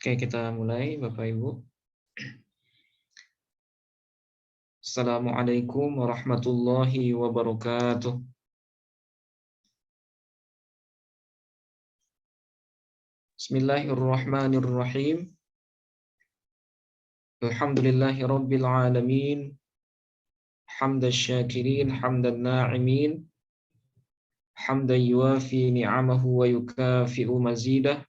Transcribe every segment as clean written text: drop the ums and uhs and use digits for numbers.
Oke, kita mulai, Bapak Ibu. Assalamualaikum warahmatullahi wabarakatuh. Bismillahirrahmanirrahim. Alhamdulillahi rabbil alamin. Hamdan syakirin, hamdan na'imin. Hamdan yuafi ni'amahu wa yukafi'u mazidah.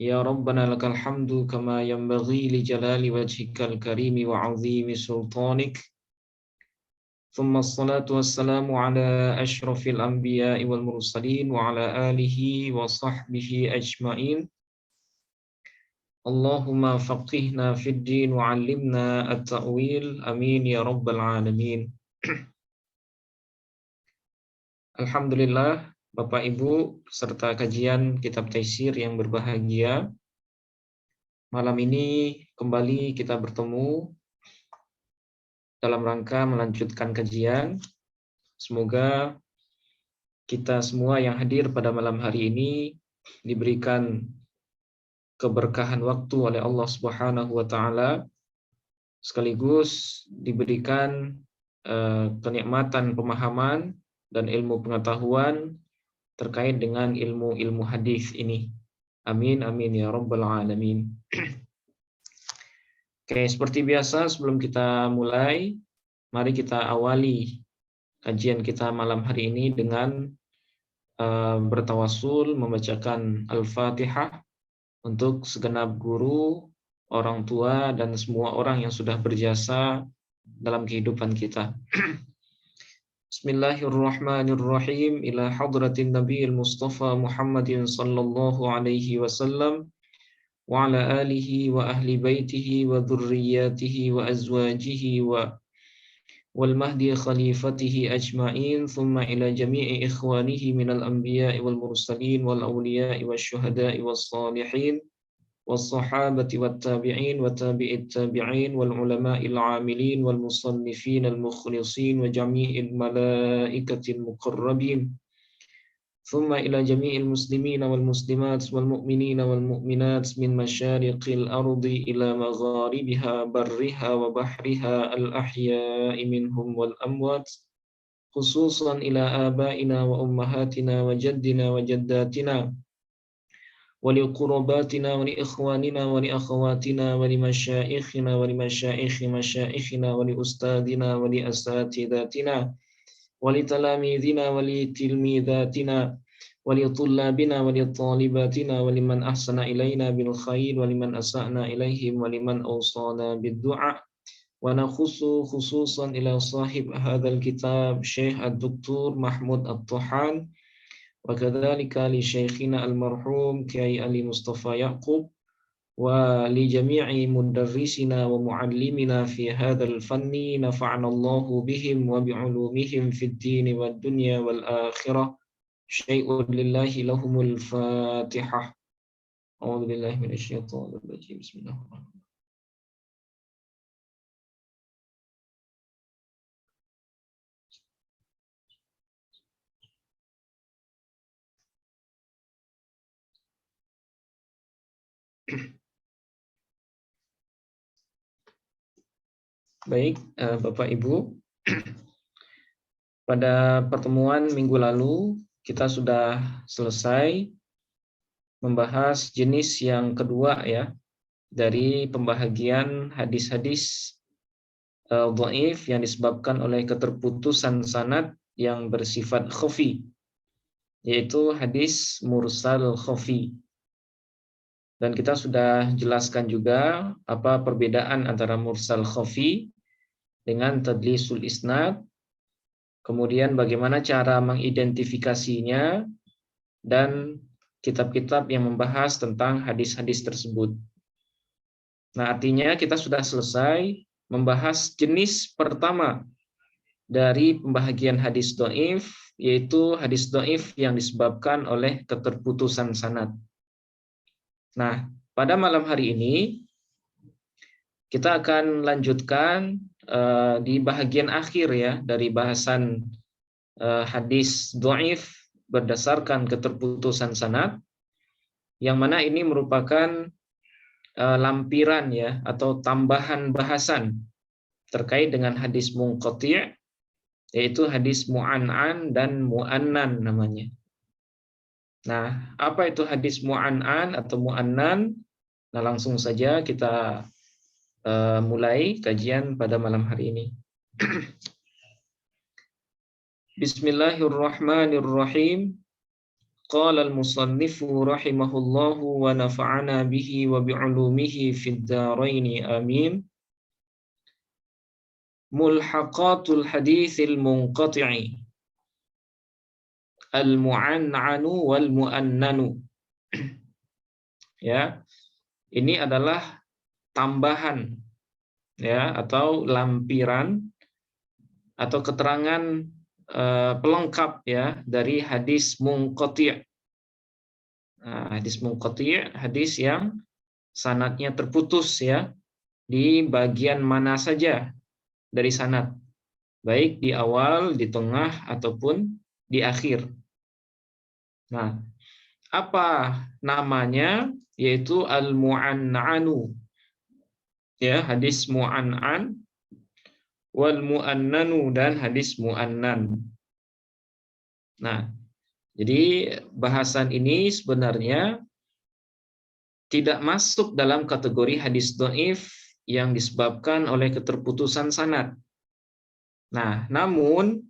Ya Rabbana lakal hamdu kama yanbaghi li jalali wajhikal karimi wa 'azimi sultanik. ثم الصلاة والسلام على أشرف الأنبياء والمرسلين وعلى آله وصحبه أجمعين. اللهم فقهنا في الدين وعلمنا التأويل آمين يا رب العالمين. Alhamdulillah, Bapak Ibu serta kajian kitab Taisir yang berbahagia. Malam ini kembali kita bertemu dalam rangka melanjutkan kajian. Semoga kita semua yang hadir pada malam hari ini diberikan keberkahan waktu oleh Allah Subhanahu wa taala, sekaligus diberikan kenikmatan pemahaman dan ilmu pengetahuan terkait dengan ilmu-ilmu hadis ini. Amin amin ya rabbal alamin. Oke, seperti biasa sebelum kita mulai, mari kita awali kajian kita malam hari ini dengan bertawasul membacakan Al-Fatihah untuk segenap guru, orang tua, dan semua orang yang sudah berjasa dalam kehidupan kita. Bismillahirrahmanirrahim. Ila hadratin Nabiyil Mustafa Muhammadin sallallahu alaihi wasallam wa ala alihi wa ahli baitihi wa dhurriyyatihi wa azwajihi wal mahdi khalifatihi ajma'in, thumma ila jami'i ikhwanihi minal anbiya'i wal mursalin wal awliya'i wasyuhada'i was salihin was sahabati wat tabi'in wa tabi'it tabi'in wal ulama'il 'amilin wal musannifin al mukhlisin wa jami'il malaikatil muqarrabin, thumma ila jami'il muslimina wal muslimat wal mu'minina wal mu'minat min masyariqil ardi ila magharibiha barriha wa bahriha al ahya'i minhum wal amwat, khususan ila abaina wa ummahatina wa jaddina wa jaddatina wa li qurbatina wa li ikhwanina wa li akhawatina wa li masyaikhina wa li masyaikhi masyaikhina wa li ustadina wa li asatidatina ولتلاميذنا ولتلميذاتنا ولطلابنا ولطالباتنا ولمن أحسن إلينا بالخير ولمن أسأنا إليهم ولمن أوصانا بالدعاء، ونخص خصوصا إلى صاحب هذا الكتاب شيخ الدكتور محمود الطحان، وكذلك لشيخنا المرحوم كي علي مصطفى يعقوب، ولجميع مدرسنا ومعلمنا في هذا الفن نفعنا الله بهم وبعلومهم في الدين والدنيا والآخرة. شيء لله لهم الفاتحة. أعوذ بالله من الشيطان الرجيم. بسم الله الرحمن الرحيم. Baik, Bapak Ibu, pada pertemuan minggu lalu kita sudah selesai membahas jenis yang kedua ya dari pembahagian hadis-hadis dhaif yang disebabkan oleh keterputusan sanad yang bersifat khafi, yaitu hadis mursal khafi. Dan kita sudah jelaskan juga apa perbedaan antara mursal khafi dengan tadlisul isnad, kemudian bagaimana cara mengidentifikasinya, dan kitab-kitab yang membahas tentang hadis-hadis tersebut. Nah, artinya kita sudah selesai membahas jenis pertama dari pembahagian hadis dhaif, yaitu hadis dhaif yang disebabkan oleh keterputusan sanad. Nah, pada malam hari ini kita akan lanjutkan di bahagian akhir ya dari bahasan hadis dhaif berdasarkan keterputusan sanad, yang mana ini merupakan lampiran ya atau tambahan bahasan terkait dengan hadis munqati', yaitu hadis mu'an'an dan mu'annan namanya. Nah, apa itu hadis mu'an'an atau mu'annan? Nah, langsung saja kita mulai kajian pada malam hari ini. Bismillahirrahmanirrahim. Qala al-musannifu rahimahullahu wa nafa'ana bihi wa bi'ulumihi fid dharaini amin. Mulhaqatul haditsil munqati'i al-mu'annanu wal mu'annanu. Ya, ini adalah tambahan ya atau lampiran atau keterangan pelengkap ya dari hadis munqati'. Nah, hadis munqati', hadis yang sanadnya terputus ya di bagian mana saja dari sanad, baik di awal, di tengah ataupun di akhir. Nah, apa namanya? Yaitu al-mu'annanu. Ya, hadis mu'an'an wal mu'annanu dan hadis mu'annan. Nah, jadi bahasan ini sebenarnya tidak masuk dalam kategori hadis dhaif yang disebabkan oleh keterputusan sanad. Nah, namun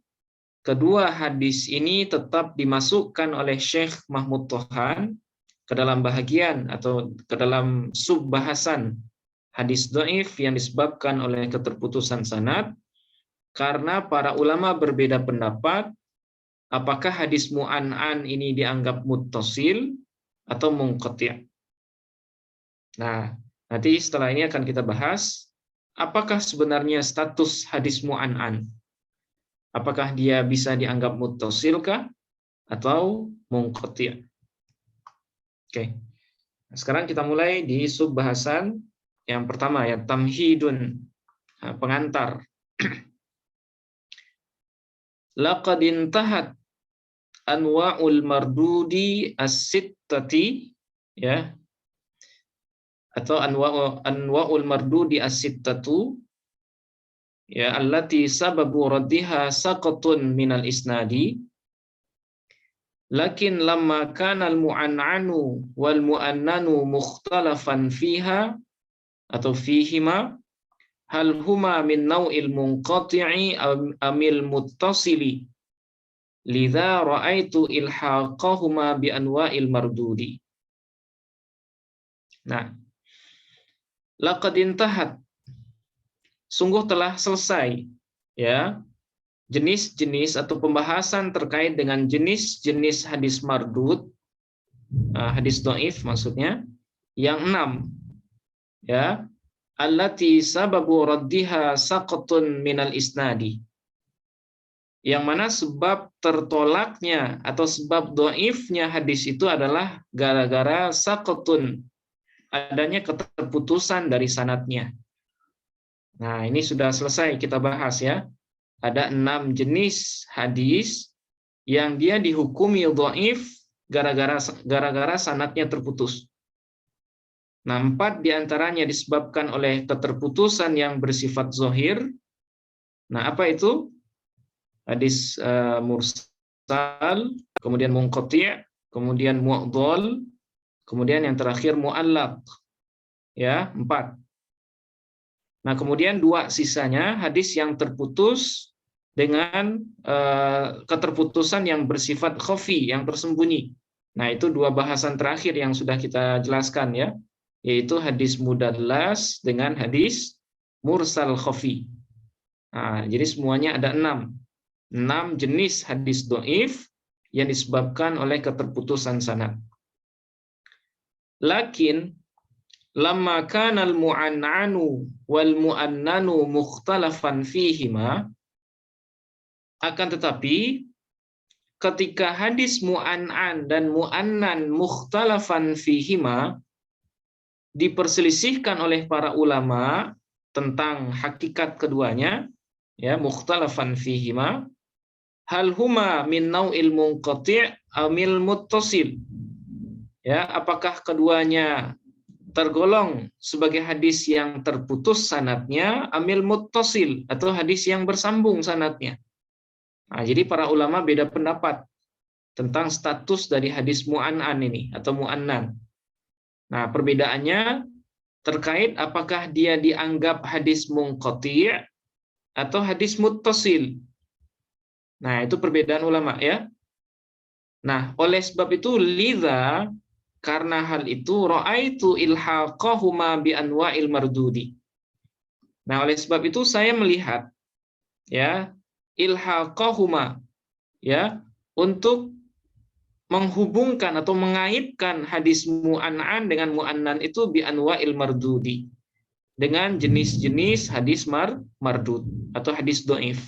kedua hadis ini tetap dimasukkan oleh Syekh Mahmud Tohan ke dalam bahagian atau ke dalam subbahasan hadis dhaif yang disebabkan oleh keterputusan sanad, karena para ulama berbeda pendapat apakah hadis mu'an'an ini dianggap muttasil atau munqati'. Nah, nanti setelah ini akan kita bahas apakah sebenarnya status hadis mu'an'an. Apakah dia bisa dianggap muttasil kah atau munqati'. Oke. Nah, sekarang kita mulai di subbahasan yang pertama ya, tamhidun, pengantar. Laqad intahat anwa'ul mardudi as-sittati ya, atau anwa'ul mardudi as-sittatu ya, allati sababu raddiha saqatun minal isnadi, lakin lamma kana al-mu'annanu wal mu'annanu mukhtalafan fiha atau fihima, hal huma min naw'il munqati'i amil muttasili, lidza ra'aitu ilhaqahuma bi anwa'il mardudi. Nah, laqad intahat, sungguh telah selesai ya jenis-jenis atau pembahasan terkait dengan jenis-jenis hadis mardud, hadis dhaif maksudnya, yang 6 ya, allati sababu raddiha saqatun minal isnadi, yang mana sebab tertolaknya atau sebab dhaifnya hadis itu adalah gara-gara saqatun, adanya keterputusan dari sanadnya. Nah, ini sudah selesai kita bahas ya. Ada 6 jenis hadis yang dia dihukumi dhaif gara-gara sanadnya terputus. Nah, 4 diantaranya disebabkan oleh keterputusan yang bersifat zahir. Nah, apa itu? Hadis mursal, kemudian munqati', kemudian mu'dhal, kemudian yang terakhir mu'allaq. Ya, 4. Nah, kemudian 2 sisanya hadis yang terputus dengan keterputusan yang bersifat khafi, yang tersembunyi. Nah, itu 2 bahasan terakhir yang sudah kita jelaskan ya, yaitu hadis mudallas dengan hadis mursal khafi. Nah, jadi semuanya ada 6 jenis hadis dhaif yang disebabkan oleh keterputusan sanad. Lakin lamma kana al-mu'annanu wal mu'annanu mukhtalafan fihima, akan tetapi ketika hadis mu'an'an dan mu'annan mukhtalafan fihima, diperselisihkan oleh para ulama tentang hakikat keduanya ya, mukhtalafan fihima, hal huma min nau'il munqati' amil muttasil, ya, apakah keduanya tergolong sebagai hadis yang terputus sanadnya, amil muttasil atau hadis yang bersambung sanadnya. Nah, jadi para ulama beda pendapat tentang status dari hadis mu'an'an ini atau mu'annan. Nah, perbedaannya terkait apakah dia dianggap hadis munqati' atau hadis muttasil. Nah, itu perbedaan ulama ya. Nah, oleh sebab itu lidza, karena hal itu ra'aitu ilhaqahuma bi anwa'il mardudi. Nah, oleh sebab itu saya melihat ya ilhaqahuma ya untuk menghubungkan atau mengaitkan hadis mu'an'an dengan mu'annan itu bi anwa'il mardudi, dengan jenis-jenis hadis mardud atau hadis dhaif.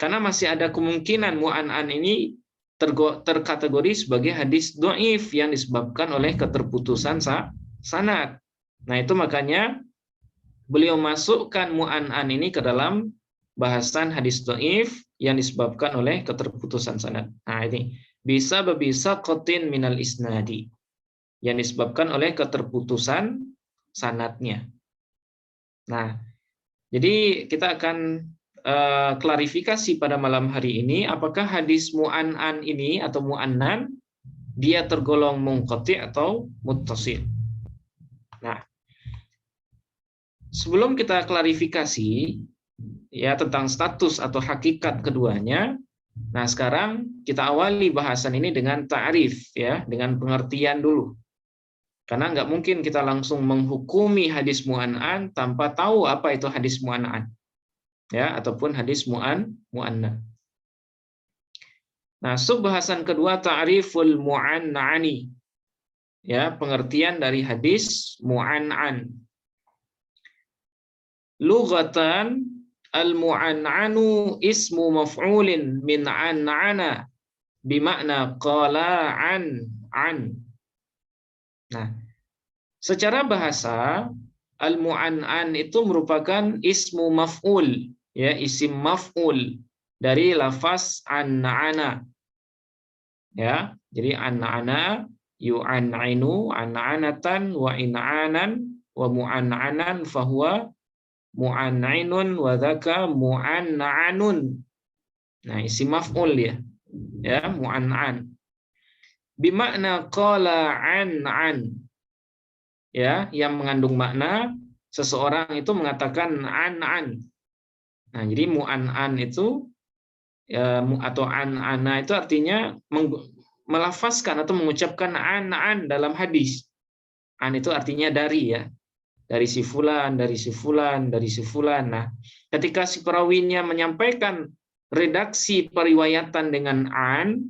Karena masih ada kemungkinan mu'an'an ini terkategori sebagai hadis dhaif yang disebabkan oleh keterputusan sanad. Nah, itu makanya beliau masukkan mu'an'an ini ke dalam bahasan hadis dhaif yang disebabkan oleh keterputusan sanad. Nah, ini bisa qatin minal isnadi, yang disebabkan oleh keterputusan sanadnya. Nah, jadi kita akan klarifikasi pada malam hari ini, apakah hadis mu'an'an ini atau mu'annan dia tergolong munqati atau muttasil. Nah, sebelum kita klarifikasi ya tentang status atau hakikat keduanya, nah sekarang kita awali bahasan ini dengan ta'rif ya, dengan pengertian dulu. Karena nggak mungkin kita langsung menghukumi hadis mu'an'an tanpa tahu apa itu hadis mu'an'an. Ya, ataupun hadis mu'annan. Nah, subbahasan kedua ta'riful mu'annani. Ya, pengertian dari hadis mu'annan. Lughatan al-mu'annanu ismu maf'ulin min an'ana bimakna qala an. Nah, secara bahasa al-mu'annan itu merupakan ismu maf'ul, ya, isim maf'ul dari lafaz an'ana. Ya, jadi an'ana yu'an'inu an'anatan wa in'anan wa mu'an'anan fahuwa mu'an'inun wa dzaka mu'anna'anun. Nah, isim maf'ul ya. Ya, mu'an'an. Bimakna qala an. Ya, yang mengandung makna seseorang itu mengatakan an. Nah, jadi mu'an'an itu ya, atau an-ana itu artinya melafazkan atau mengucapkan an dalam hadis. An itu artinya dari ya. Dari si fulan, dari si fulan, dari si fulan. Nah, ketika si perawinya menyampaikan redaksi periwayatan dengan an,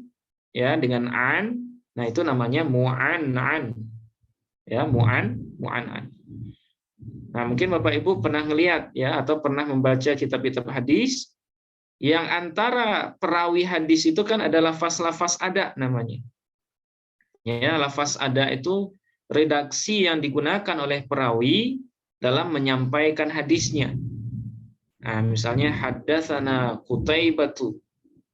ya, dengan an, nah itu namanya mu'an'an. Ya, mu'an'an. Nah, mungkin Bapak Ibu pernah melihat ya atau pernah membaca kitab-kitab hadis yang antara perawi hadis itu kan ada lafaz-lafaz ada namanya. Ya, lafaz ada itu redaksi yang digunakan oleh perawi dalam menyampaikan hadisnya. Nah, misalnya haddatsana Qutaibatu,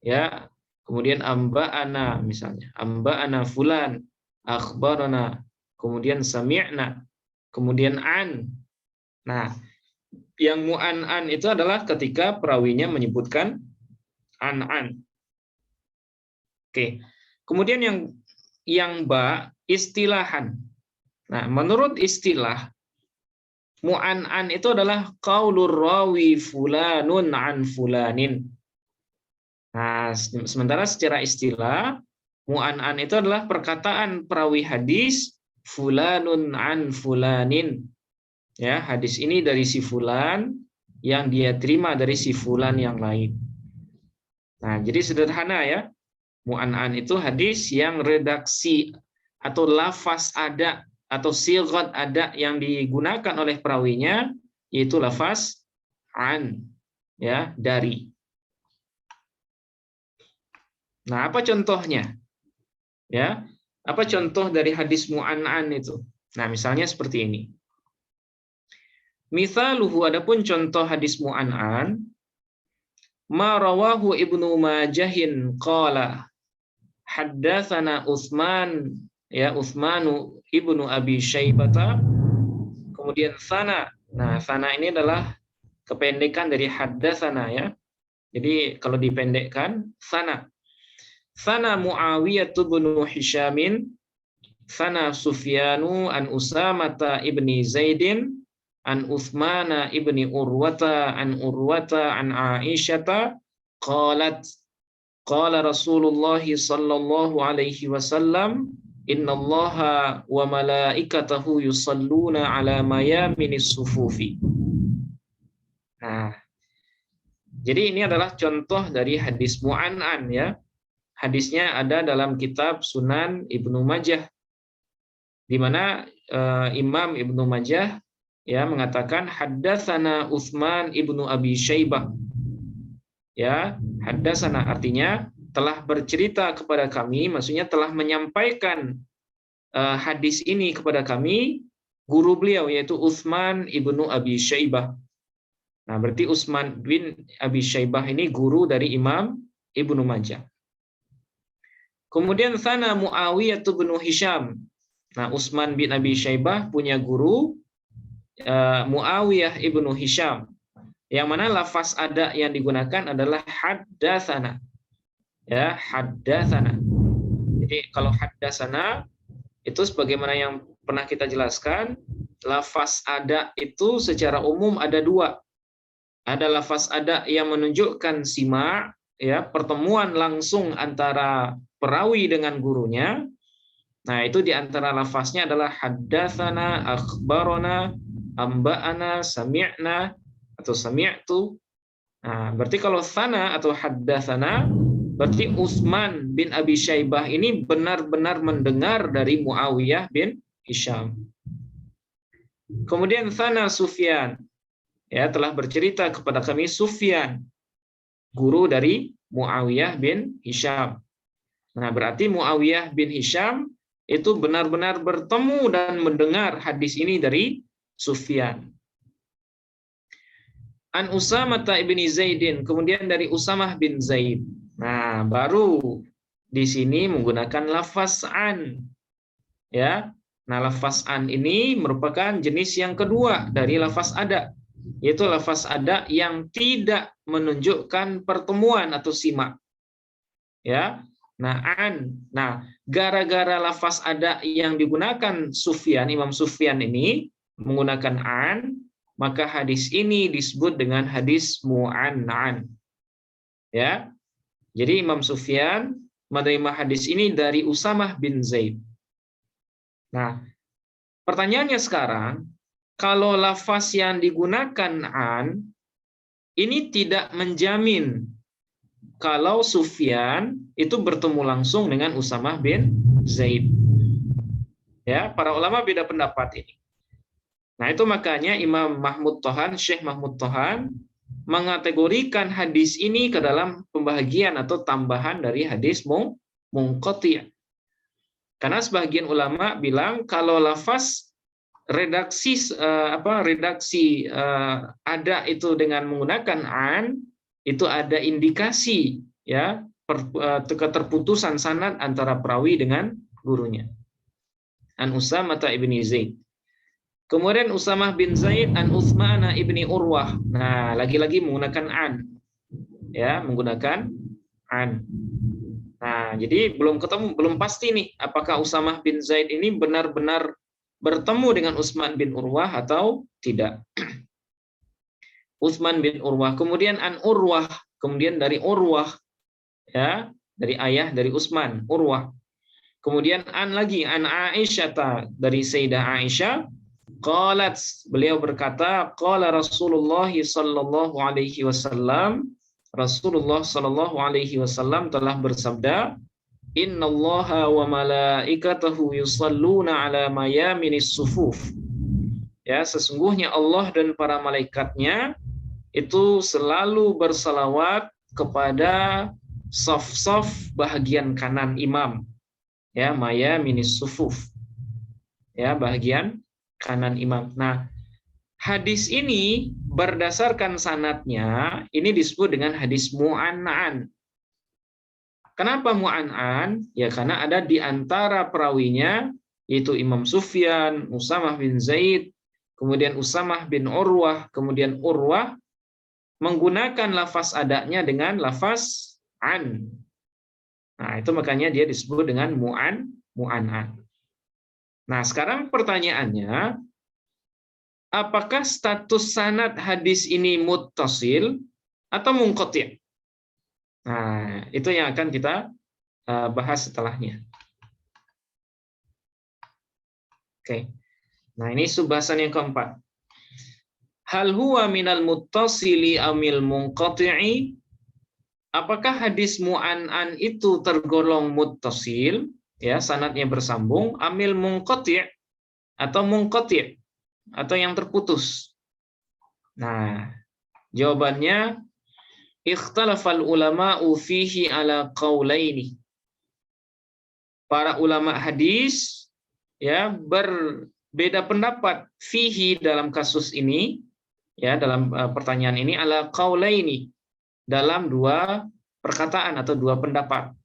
ya, kemudian amba'ana misalnya, amba'ana fulan, akhbarana, kemudian sami'na, kemudian an. Nah, yang mu'an'an itu adalah ketika perawinya menyebutkan an. Oke. Kemudian yang ba istilahan. Nah, menurut istilah mu'an'an itu adalah qaulur rawi fulanun an fulanin. Nah, sementara secara istilah mu'an'an itu adalah perkataan perawi hadis fulanun an fulanin. Ya, hadis ini dari si fulan yang dia terima dari si fulan yang lain. Nah, jadi sederhana ya. Mu'an'an itu hadis yang redaksi atau lafaz ada atau sighat ada yang digunakan oleh perawinya yaitu lafaz an, ya, dari. Nah, apa contohnya? Ya, apa contoh dari hadis mu'an'an itu? Nah, misalnya seperti ini. Mithaluhu, adapun contoh hadis mu'an'an, ma rawahu Ibnu Majahin qala haddatsana Utsman, ya, Utsmanu Ibnu Abi Syaibata kemudian sana. Nah, sana ini adalah kependekan dari haddatsana ya. Jadi kalau dipendekkan sana. Sana Muawiyah bin Hisyamin, sana Sufyanu an Usamata ibni Zaidin, an Uthmana ibni Urwata, an Aisyata, qalat, qala Rasulullah sallallahu alaihi wasallam, innallaha wa malaikatahu yusalluna ala mayaminis sufufi. Nah, jadi ini adalah contoh dari hadis mu'an'an ya. Hadisnya ada dalam kitab Sunan Ibnu Majah, di mana Imam Ibnu Majah ya mengatakan haddatsana Utsman ibnu Abi Syaibah. Ya, haddatsana artinya telah bercerita kepada kami, maksudnya telah menyampaikan hadis ini kepada kami guru beliau yaitu Utsman ibnu Abi Syaibah. Nah, berarti Utsman bin Abi Syaibah ini guru dari Imam Ibnu Majah. Kemudian sana Muawiyah bin Hisham. Nah, Utsman bin Abi Syaibah punya guru Muawiyah ibnu Hisham. Yang mana lafaz ada yang digunakan adalah haddatsana. Ya, haddatsana. Jadi kalau haddatsana itu sebagaimana yang pernah kita jelaskan, lafaz ada itu secara umum ada dua. Ada lafaz ada yang menunjukkan sima, ya, pertemuan langsung antara perawi dengan gurunya. Nah, itu di antara lafaznya adalah haddatsana, akhbarana, amba'ana, sami'na atau sami'tu. Nah, berarti kalau sana atau haddatsana, berarti Utsman bin Abi Syaibah ini benar-benar mendengar dari Muawiyah bin Hisham. Kemudian sana Sufyan, ya, telah bercerita kepada kami Sufyan, guru dari Muawiyah bin Hisham. Nah, berarti Muawiyah bin Hisham itu benar-benar bertemu dan mendengar hadis ini dari Sufyan. An Usamah ibni Zaidin, kemudian dari Usamah bin Zaid. Nah, baru di sini menggunakan lafaz an. Ya. Nah, lafaz an ini merupakan jenis yang kedua dari lafaz ada, yaitu lafaz ada yang tidak menunjukkan pertemuan atau simak. Ya. Nah, an. Nah, gara-gara lafaz ada yang digunakan Sufyan, Imam Sufyan ini menggunakan an, maka hadis ini disebut dengan hadis mu'an'an. Ya. Jadi Imam Sufyan menerima hadis ini dari Usamah bin Zaid. Nah, pertanyaannya sekarang, kalau lafaz yang digunakan an ini tidak menjamin kalau Sufyan itu bertemu langsung dengan Usamah bin Zaid. Ya, para ulama beda pendapat ini. Nah, itu makanya Imam Mahmud Tohan, Syekh Mahmud Tohan mengategorikan hadis ini ke dalam pembagian atau tambahan dari hadis munqati'. Karena sebagian ulama bilang kalau lafaz redaksi ada itu dengan menggunakan an, itu ada indikasi ya keterputusan sanad antara perawi dengan gurunya. An Usamah ibni Zaid. Kemudian Usamah bin Zaid an Utsmana ibni Urwah. Nah, lagi-lagi menggunakan an. Ya, menggunakan an. Nah, jadi belum pasti nih apakah Usamah bin Zaid ini benar-benar bertemu dengan Utsman bin Urwah atau tidak. Utsman bin Urwah, kemudian an Urwah, kemudian dari Urwah, ya, dari ayah dari Utsman, Urwah. Kemudian an lagi an Aisyah, dari Sayyidah Aisyah, qalat, beliau berkata, qala Rasulullah sallallahu alaihi wasallam, Rasulullah sallallahu alaihi wasallam telah bersabda, innallaha wa malaikatahu yusalluna ala mayaminis sufuf. Ya, sesungguhnya Allah dan para malaikatnya itu selalu bersalawat kepada saf-saf bahagian kanan imam. Ya, mayaminis sufuf. Ya, bahagian kanan imam. Nah, hadis ini berdasarkan sanadnya ini disebut dengan hadis mu'an'an. Kenapa mu'an'an? Ya karena ada di antara perawinya yaitu Imam Sufyan, Usamah bin Zaid, kemudian Usamah bin Urwah, kemudian Urwah, menggunakan lafaz adanya dengan lafaz an. Nah, itu makanya dia disebut dengan mu'an'an. Nah, sekarang pertanyaannya, apakah status sanad hadis ini muttasil atau munqati'? Nah, itu yang akan kita bahas setelahnya. Oke. Nah, ini subbahasan yang keempat. Hal huwa minal muttasili amil munqati'i? Apakah hadis mu'an'an itu tergolong muttasil, ya, sanadnya bersambung, amil munqati' atau munqati' atau yang terputus? Nah, jawabannya ikhtalafal ulama'u fihi ala qaulaini. Para ulama hadis, ya, berbeda pendapat fihi dalam kasus ini, ya, dalam pertanyaan ini, ala qaulaini, dalam dua perkataan atau dua pendapat.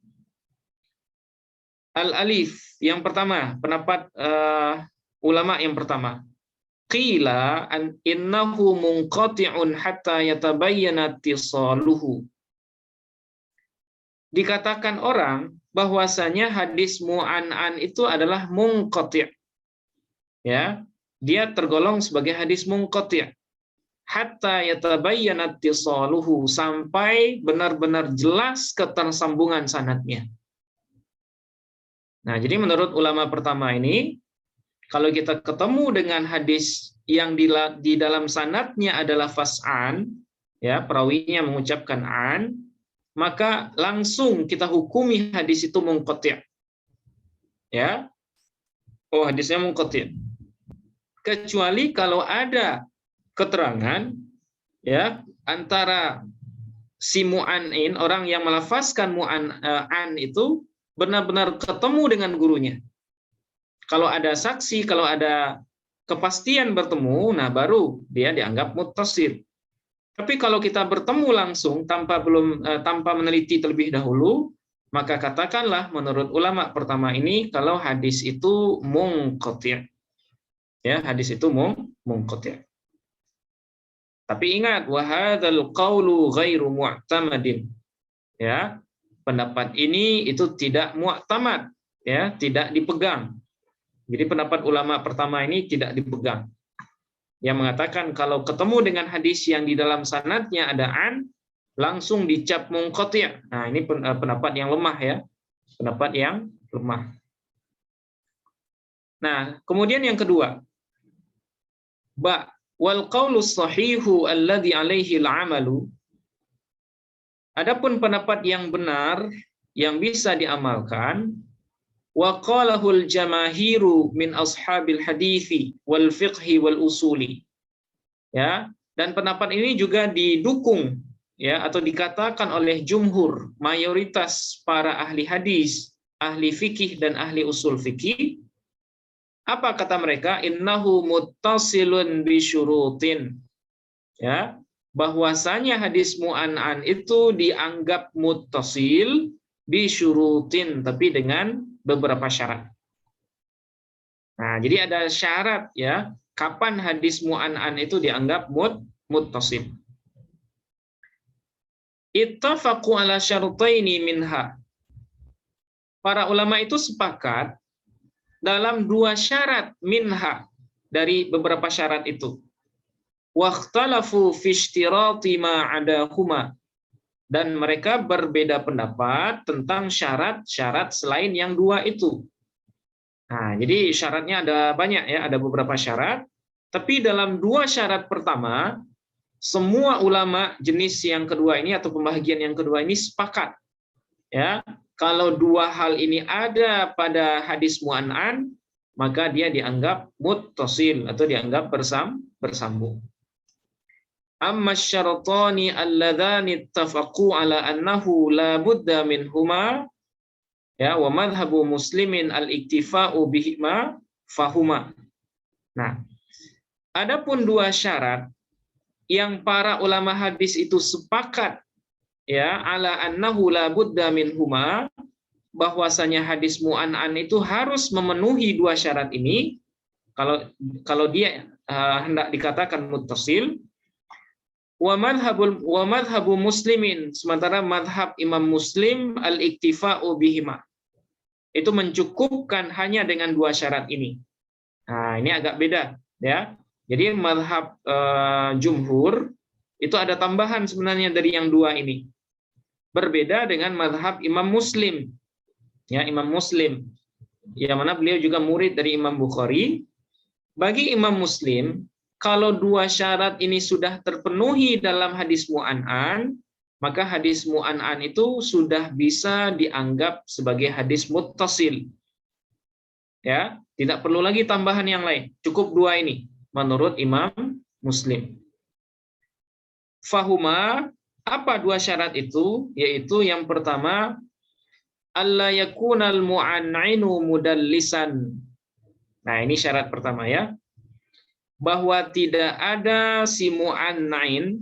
Al-alif, yang pertama, pendapat ulama yang pertama. Qila an innahu munqati'un hatta yatabayyana ittisaluhu. Dikatakan orang bahwasanya hadis mu'an'an itu adalah munqati'. Ya, dia tergolong sebagai hadis munqati'. Hatta yatabayyana ittisaluhu, sampai benar-benar jelas ketersambungan sanadnya. Nah, jadi menurut ulama pertama ini, kalau kita ketemu dengan hadis yang di dalam sanadnya adalah fas'an, ya, perawinya mengucapkan an, maka langsung kita hukumi hadis itu munqati'. Ya. Oh, hadisnya munqati'. Kecuali kalau ada keterangan, ya, antara si mu'an'in, orang yang melafazkan mu'an'an itu benar-benar ketemu dengan gurunya. Kalau ada saksi, kalau ada kepastian bertemu, nah baru dia dianggap muttasil. Tapi kalau kita bertemu langsung tanpa meneliti terlebih dahulu, maka katakanlah menurut ulama pertama ini kalau hadis itu munqati'. Ya, hadis itu munqati'. Tapi ingat, wa hadzal qaulu ghairu mu'tamadin. Ya, pendapat ini itu tidak mu'tamad, ya, tidak dipegang. Jadi pendapat ulama pertama ini tidak dipegang. Yang mengatakan kalau ketemu dengan hadis yang di dalam sanadnya ada an, langsung dicap munqati'. Nah, ini pendapat yang lemah, ya. Pendapat yang lemah. Nah, kemudian yang kedua, wal qaulu sahihu alladhi alaihi al-amalu. Adapun pendapat yang benar yang bisa diamalkan, wa qalahul jamahiru min ashabil hadithi wal fiqhi wal usuli. Ya, dan pendapat ini juga didukung, ya, atau dikatakan oleh jumhur, mayoritas para ahli hadis, ahli fikih dan ahli usul fikih. Apa kata mereka? Innahu muttasilun bi syurutin. Ya, bahwasanya hadis mu'an'an itu dianggap muttasil bi syurutin, tapi dengan beberapa syarat. Nah, jadi ada syarat, ya, kapan hadis mu'an'an itu dianggap muttasil. Ittafaqu ala syartaini minha. Para ulama itu sepakat dalam dua syarat minha, dari beberapa syarat itu. Wakhtalafu fi ishtirati ma adahuma, dan mereka berbeda pendapat tentang syarat-syarat selain yang dua itu. Nah, jadi syaratnya ada banyak, ya, ada beberapa syarat, tapi dalam dua syarat pertama semua ulama jenis yang kedua ini atau pembagian yang kedua ini sepakat, ya, kalau dua hal ini ada pada hadis mu'an'an, maka dia dianggap muttasil atau dianggap bersambung. Amma syaratani alladzani ittafaqu ala annahu la budda minhuma, ya, wa madhhabu muslimin al-iktifa'u bihima fahuma. Nah, adapun dua syarat yang para ulama hadis itu sepakat, ya, ala annahu la budda minhuma, bahwasanya hadis mu'an'an itu harus memenuhi dua syarat ini. Kalau dia hendak dikatakan muttasil. Wa madhabu muslimin, sementara madhab Imam Muslim al-iktifa'u bihima, itu mencukupkan hanya dengan dua syarat ini. Nah, ini agak beda ya. Jadi madhab jumhur itu ada tambahan sebenarnya dari yang dua ini. Berbeda dengan madhab Imam Muslim. Ya, Imam Muslim yang mana beliau juga murid dari Imam Bukhari. Bagi Imam Muslim, kalau dua syarat ini sudah terpenuhi dalam hadis mu'an'an, maka hadis mu'an'an itu sudah bisa dianggap sebagai hadis muttasil. Ya, tidak perlu lagi tambahan yang lain. Cukup dua ini menurut Imam Muslim. Fahuma, apa dua syarat itu? Yaitu yang pertama, alla yakunal mu'an'inu mudallisan. Nah, ini syarat pertama ya. Bahwa tidak ada si mu'an'in.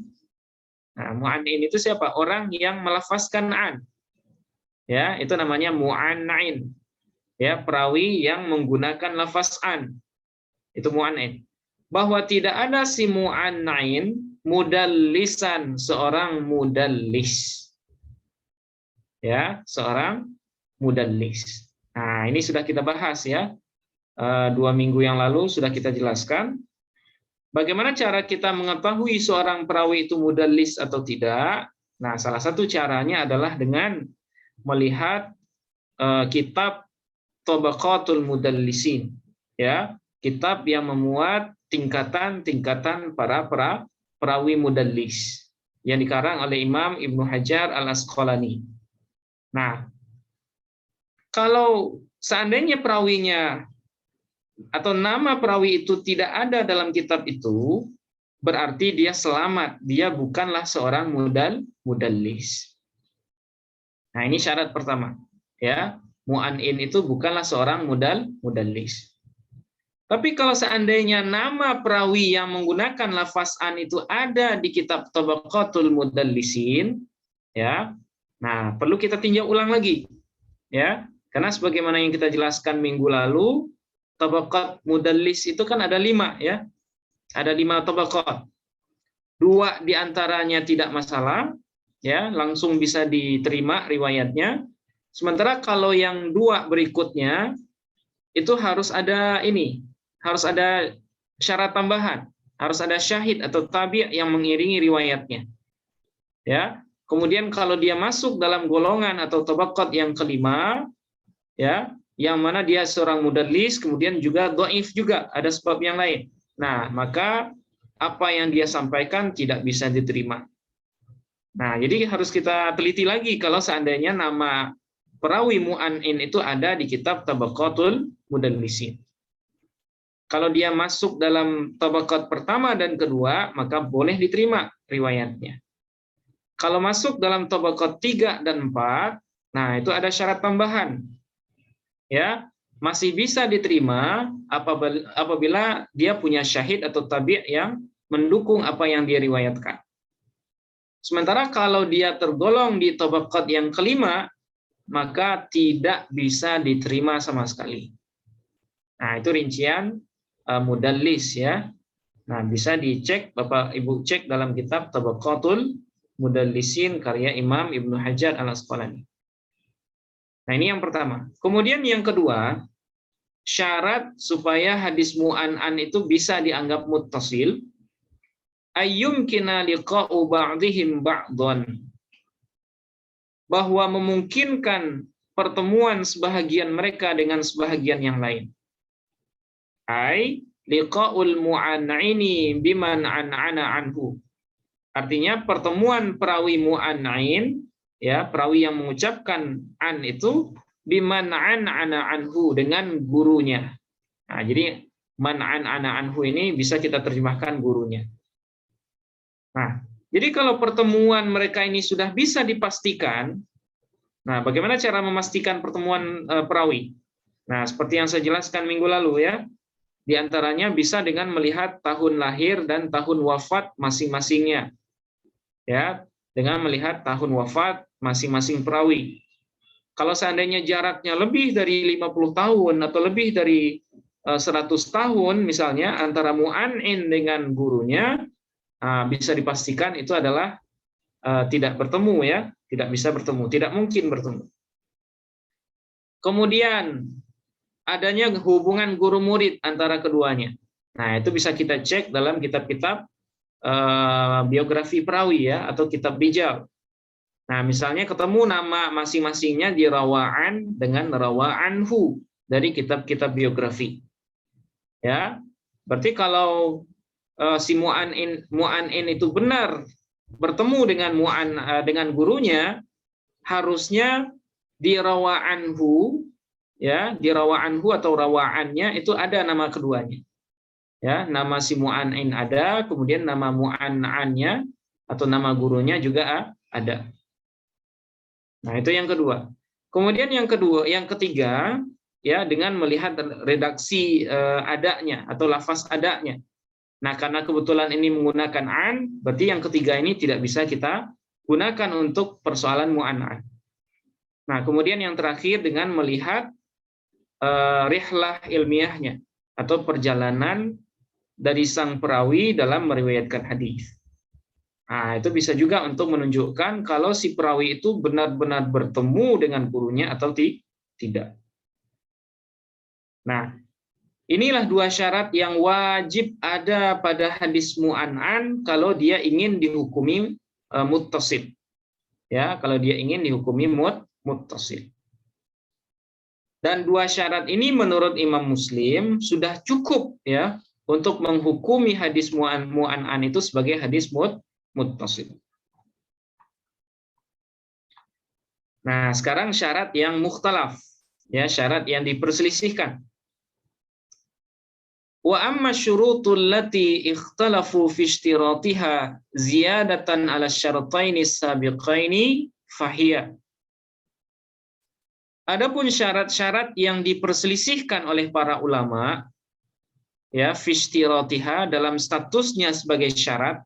Nah, mu'an'in itu siapa? Orang yang melafazkan an. Ya, itu namanya mu'an'in. Ya, perawi yang menggunakan lafaz an. Itu mu'an'in. Bahwa tidak ada si mu'an'in mudallisan, seorang mudallis. Ya, seorang mudallis. Nah, ini sudah kita bahas ya. 2 minggu yang lalu sudah kita jelaskan. Bagaimana cara kita mengetahui seorang perawi itu mudallis atau tidak? Nah, salah satu caranya adalah dengan melihat kitab Tabaqatul Mudallisin, ya, kitab yang memuat tingkatan-tingkatan para perawi mudallis yang dikarang oleh Imam Ibnu Hajar Al-Asqalani. Nah, kalau seandainya perawinya atau nama perawi itu tidak ada dalam kitab itu, berarti dia selamat, dia bukanlah seorang mudallis. Nah, ini syarat pertama, ya. Mu'an'in itu bukanlah seorang mudallis. Tapi kalau seandainya nama perawi yang menggunakan lafaz an itu ada di kitab Tabaqatul Mudallisin, ya. Nah, perlu kita tinjau ulang lagi, ya. Karena sebagaimana yang kita jelaskan minggu lalu, tabaqat mudallis itu kan ada 5 ya. Ada 5 tabaqat. 2 diantaranya tidak masalah, ya, langsung bisa diterima riwayatnya. Sementara kalau yang 2 berikutnya itu harus ada harus ada syarat tambahan, harus ada syahid atau tabi' yang mengiringi riwayatnya. Ya. Kemudian kalau dia masuk dalam golongan atau tabaqat yang kelima, ya, yang mana dia seorang mudallis, kemudian juga dhaif juga, ada sebab yang lain. Nah, maka apa yang dia sampaikan tidak bisa diterima. Nah, jadi harus kita teliti lagi kalau seandainya nama perawi mu'an'in itu ada di kitab Tabaqatul Mudallisin. Kalau dia masuk dalam tabaqat pertama dan kedua, maka boleh diterima riwayatnya. Kalau masuk dalam tabaqat 3 dan 4, nah itu ada syarat tambahan. Ya, masih bisa diterima apabila dia punya syahid atau tabi' yang mendukung apa yang dia riwayatkan. Sementara kalau dia tergolong di tabaqat yang kelima, maka tidak bisa diterima sama sekali. Nah, itu rincian mudallis ya. Nah, bisa dicek, Bapak Ibu cek dalam kitab Tabaqatul Mudallisin karya Imam Ibnu Hajar Al-Asqalani. Nah, ini yang pertama. Kemudian yang kedua, syarat supaya hadis mu'an'an itu bisa dianggap muttasil, ayyumkina liqa'u ba'dihim ba'dhan, bahwa memungkinkan pertemuan sebahagian mereka dengan sebahagian yang lain. Ai liqa'ul mu'an'ini biman an'ana anhu. Artinya pertemuan perawi mu'an'in, ya, perawi yang mengucapkan an itu biman an'ana anhu, dengan gurunya. Nah, jadi man an'ana anhu ini bisa kita terjemahkan gurunya. Nah, jadi kalau pertemuan mereka ini sudah bisa dipastikan, nah bagaimana cara memastikan pertemuan perawi? Nah, seperti yang saya jelaskan minggu lalu ya, di antaranya bisa dengan melihat tahun lahir dan tahun wafat masing-masingnya. Ya, dengan melihat tahun wafat masing-masing perawi. Kalau seandainya jaraknya lebih dari 50 tahun atau lebih dari 100 tahun misalnya antara mu'an'in dengan gurunya, bisa dipastikan itu adalah tidak bertemu ya, tidak bisa bertemu, tidak mungkin bertemu. Kemudian adanya hubungan guru murid antara keduanya. Nah, itu bisa kita cek dalam kitab-kitab biografi perawi ya, atau kitab rijal. Nah, misalnya ketemu nama masing-masingnya di rawa'an dengan rawa'anhu dari kitab-kitab biografi. Ya. Berarti kalau si mu'an'in itu benar bertemu dengan dengan gurunya, harusnya di rawa'anhu ya, di rawa'anhu atau rawa'annya itu ada nama keduanya. Ya, nama si mu'an'in ada, kemudian nama mu'an'annya atau nama gurunya juga ada. Nah, itu yang kedua. Kemudian yang ketiga ya, dengan melihat redaksi adanya atau lafaz adanya. Nah, karena kebetulan ini menggunakan an, berarti yang ketiga ini tidak bisa kita gunakan untuk persoalan mu'an'an. Nah, kemudian yang terakhir dengan melihat rihlah ilmiahnya atau perjalanan dari sang perawi dalam meriwayatkan hadis. Nah, itu bisa juga untuk menunjukkan kalau si perawi itu benar-benar bertemu dengan gurunya atau tidak. Nah, inilah dua syarat yang wajib ada pada hadis mu'an'an kalau dia ingin dihukumi muttasil. Ya, kalau dia ingin dihukumi muttasil. Dan dua syarat ini menurut Imam Muslim sudah cukup ya untuk menghukumi hadis mu'an'an itu sebagai hadis muttasil. Nah, sekarang syarat yang mukhtalaf, ya, syarat yang diperselisihkan. Wa amma syurutul lati ikhtalafu fi ishtiratiha ziyadatan 'ala syartaini sabiqaini fahiya. Adapun syarat-syarat yang diperselisihkan oleh para ulama ya, fi ishtiratiha dalam statusnya sebagai syarat,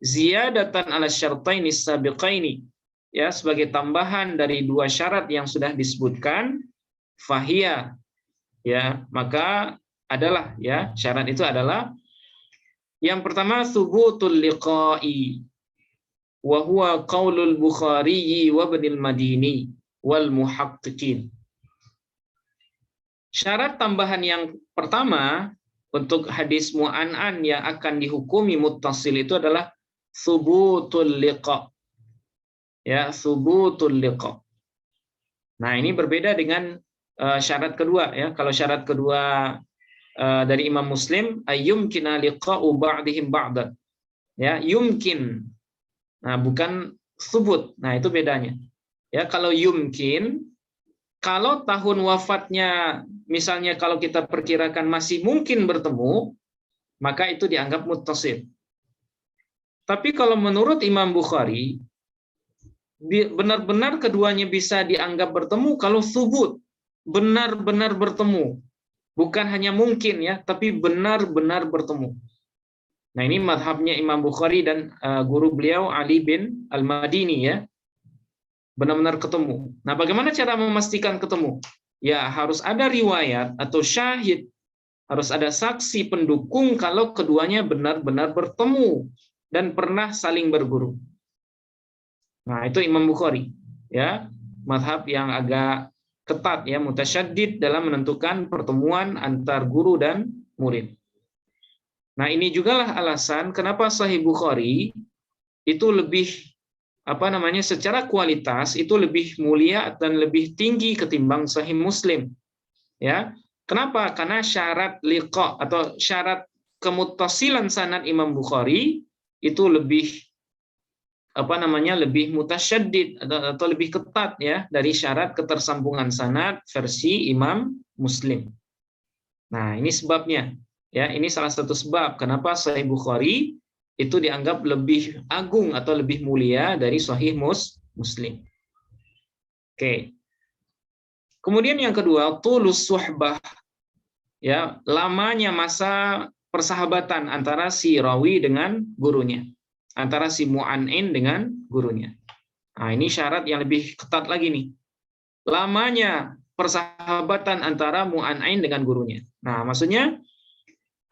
ziyadatan 'ala syartaini sabiqaini ya, sebagai tambahan dari dua syarat yang sudah disebutkan, fahiya ya, maka adalah ya, syarat itu adalah yang pertama thubutul liqa'i wa huwa qaulul Bukhari wa Ibnul Madini wal muhaqqiqin. Syarat tambahan yang pertama untuk hadis mu'an'an yang akan dihukumi muttasil itu adalah thubutul liqa. Ya, thubutul liqa. Nah, ini berbeda dengan syarat kedua ya. Kalau syarat kedua dari Imam Muslim, ayyumkina liqa'u ba'dihim ba'dan. Ya, yumkin. Nah, bukan thubut. Nah, itu bedanya. Ya, kalau yumkin, kalau tahun wafatnya misalnya kalau kita perkirakan masih mungkin bertemu, maka itu dianggap muttasil. Tapi kalau menurut Imam Bukhari, benar-benar keduanya bisa dianggap bertemu kalau thubut, benar-benar bertemu. Bukan hanya mungkin ya, tapi benar-benar bertemu. Nah, ini madhabnya Imam Bukhari dan guru beliau Ali bin Al-Madini ya. Benar-benar ketemu. Nah, bagaimana cara memastikan ketemu? Ya, harus ada riwayat atau syahid. Harus ada saksi pendukung kalau keduanya benar-benar bertemu dan pernah saling berguru. Nah, itu Imam Bukhari. Ya, madhab yang agak ketat ya, mutasyaddid dalam menentukan pertemuan antar guru dan murid. Nah, ini jugalah alasan kenapa Sahih Bukhari itu lebih secara kualitas itu lebih mulia dan lebih tinggi ketimbang Sahih Muslim. Ya. Kenapa? Karena syarat liqa atau syarat kemuttasilan sanad Imam Bukhari itu lebih lebih mutasyaddid atau lebih ketat ya dari syarat ketersambungan sanad versi Imam Muslim. Nah, ini sebabnya. Ya, ini salah satu sebab kenapa Sahih Bukhari itu dianggap lebih agung atau lebih mulia dari Sahih Muslim. Oke. Kemudian yang kedua, tulus suhbah. Ya, lamanya masa persahabatan antara si rawi dengan gurunya. Antara si mu'an'in dengan gurunya. Nah, ini syarat yang lebih ketat lagi nih. Lamanya persahabatan antara mu'an'in dengan gurunya. Nah, maksudnya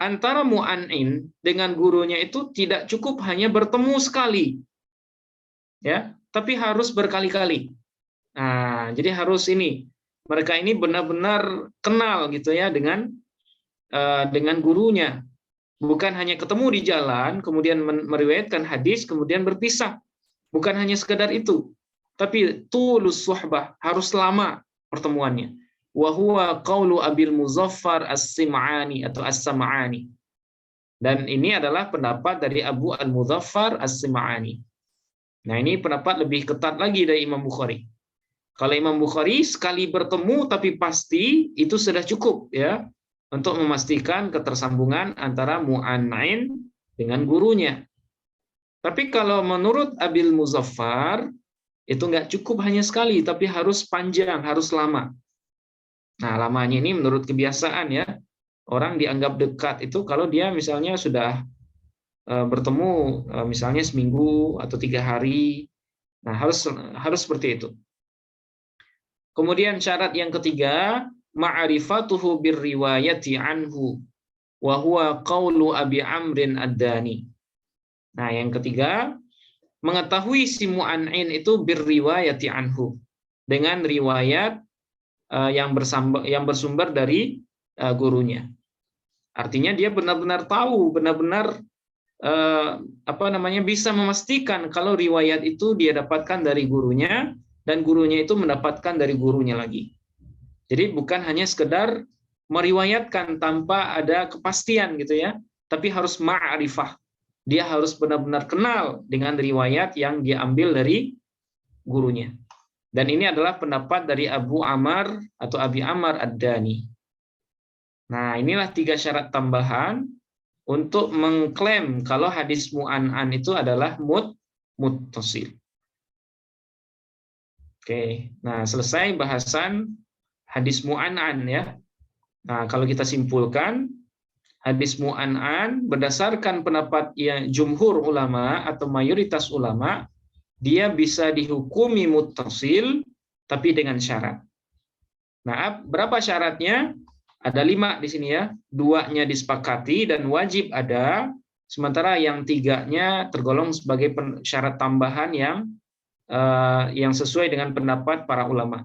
antara mu'an'in dengan gurunya itu tidak cukup hanya bertemu sekali, ya, tapi harus berkali-kali. Nah, jadi harus mereka ini benar-benar kenal gitu ya dengan gurunya. Bukan hanya ketemu di jalan, kemudian meriwayatkan hadis, kemudian berpisah. Bukan hanya sekedar itu, tapi tulus suhbah, harus lama pertemuannya. Wa huwa qaulu Abil Muzaffar As-Sim'ani atau As-Sam'ani. Dan ini adalah pendapat dari Abu Al-Muzaffar As-Sim'ani. Nah, ini pendapat lebih ketat lagi dari Imam Bukhari. Kalau Imam Bukhari sekali bertemu tapi pasti itu sudah cukup ya untuk memastikan ketersambungan antara mu'an'in dengan gurunya. Tapi kalau menurut Abil Muzaffar itu nggak cukup hanya sekali, tapi harus panjang, harus lama. Nah, lamanya ini menurut kebiasaan ya. Orang dianggap dekat itu kalau dia misalnya sudah bertemu misalnya seminggu atau 3 hari. Nah, harus seperti itu. Kemudian syarat yang ketiga, ma'rifatuhu birriwayati anhu wa huwa qaulu Abi Amrin Ad-Dani. Nah, yang ketiga, mengetahui si mu'an'in itu birriwayati anhu, dengan riwayat yang bersumber dari gurunya. Artinya dia benar-benar tahu, benar-benar bisa memastikan kalau riwayat itu dia dapatkan dari gurunya dan gurunya itu mendapatkan dari gurunya lagi. Jadi bukan hanya sekedar meriwayatkan tanpa ada kepastian gitu ya, tapi harus ma'rifah. Dia harus benar-benar kenal dengan riwayat yang dia ambil dari gurunya. Dan ini adalah pendapat dari Abu Amr atau Abi Amr Ad-Dani. Nah, inilah 3 syarat tambahan untuk mengklaim kalau hadis mu'an'an itu adalah muttasil. Oke, nah selesai bahasan hadis mu'an'an ya. Nah, kalau kita simpulkan, hadis mu'an'an berdasarkan pendapat jumhur ulama atau mayoritas ulama, dia bisa dihukumi muttasil tapi dengan syarat. Nah, berapa syaratnya? Ada 5 di sini ya. 2-nya disepakati dan wajib ada, sementara yang 3-nya tergolong sebagai syarat tambahan yang sesuai dengan pendapat para ulama.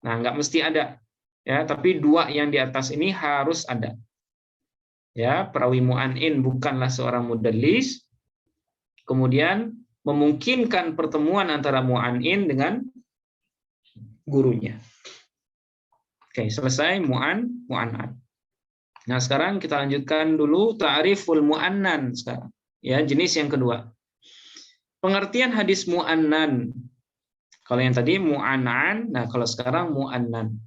Nah, nggak mesti ada ya, tapi 2 yang di atas ini harus ada. Ya, perawi mu'an'in bukanlah seorang mudallis. Kemudian memungkinkan pertemuan antara mu'an'in dengan gurunya. Oke, selesai mu'an'an. Nah, sekarang kita lanjutkan dulu ta'riful mu'annan sekarang. Ya, jenis yang kedua. Pengertian hadis mu'annan. Kalau yang tadi mu'an'an, nah kalau sekarang mu'annan.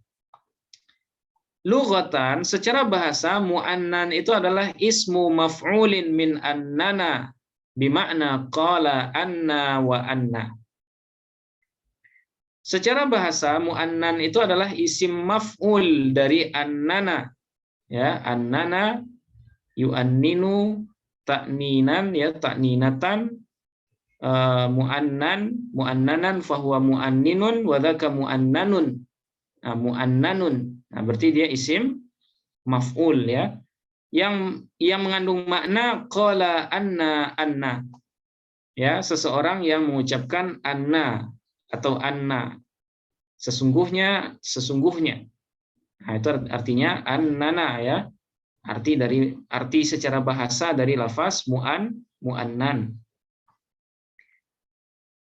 Lughatan, secara bahasa mu'annan itu adalah ismu maf'ulin min annana bimakna qala anna wa anna. Secara bahasa mu'annan itu adalah isim maf'ul dari annana. Ya, annana yu'anninu ta'ninan ya ta'ninatan, mu'annanan fahuwa mu'anninun wa dzaka mu'annanun. Nah, mu'annanun. Nah, berarti dia isim maf'ul ya. Yang mengandung makna qala anna. Ya, seseorang yang mengucapkan anna atau anna. Sesungguhnya. Nah, itu artinya annana ya. Arti secara bahasa dari lafaz mu'annan.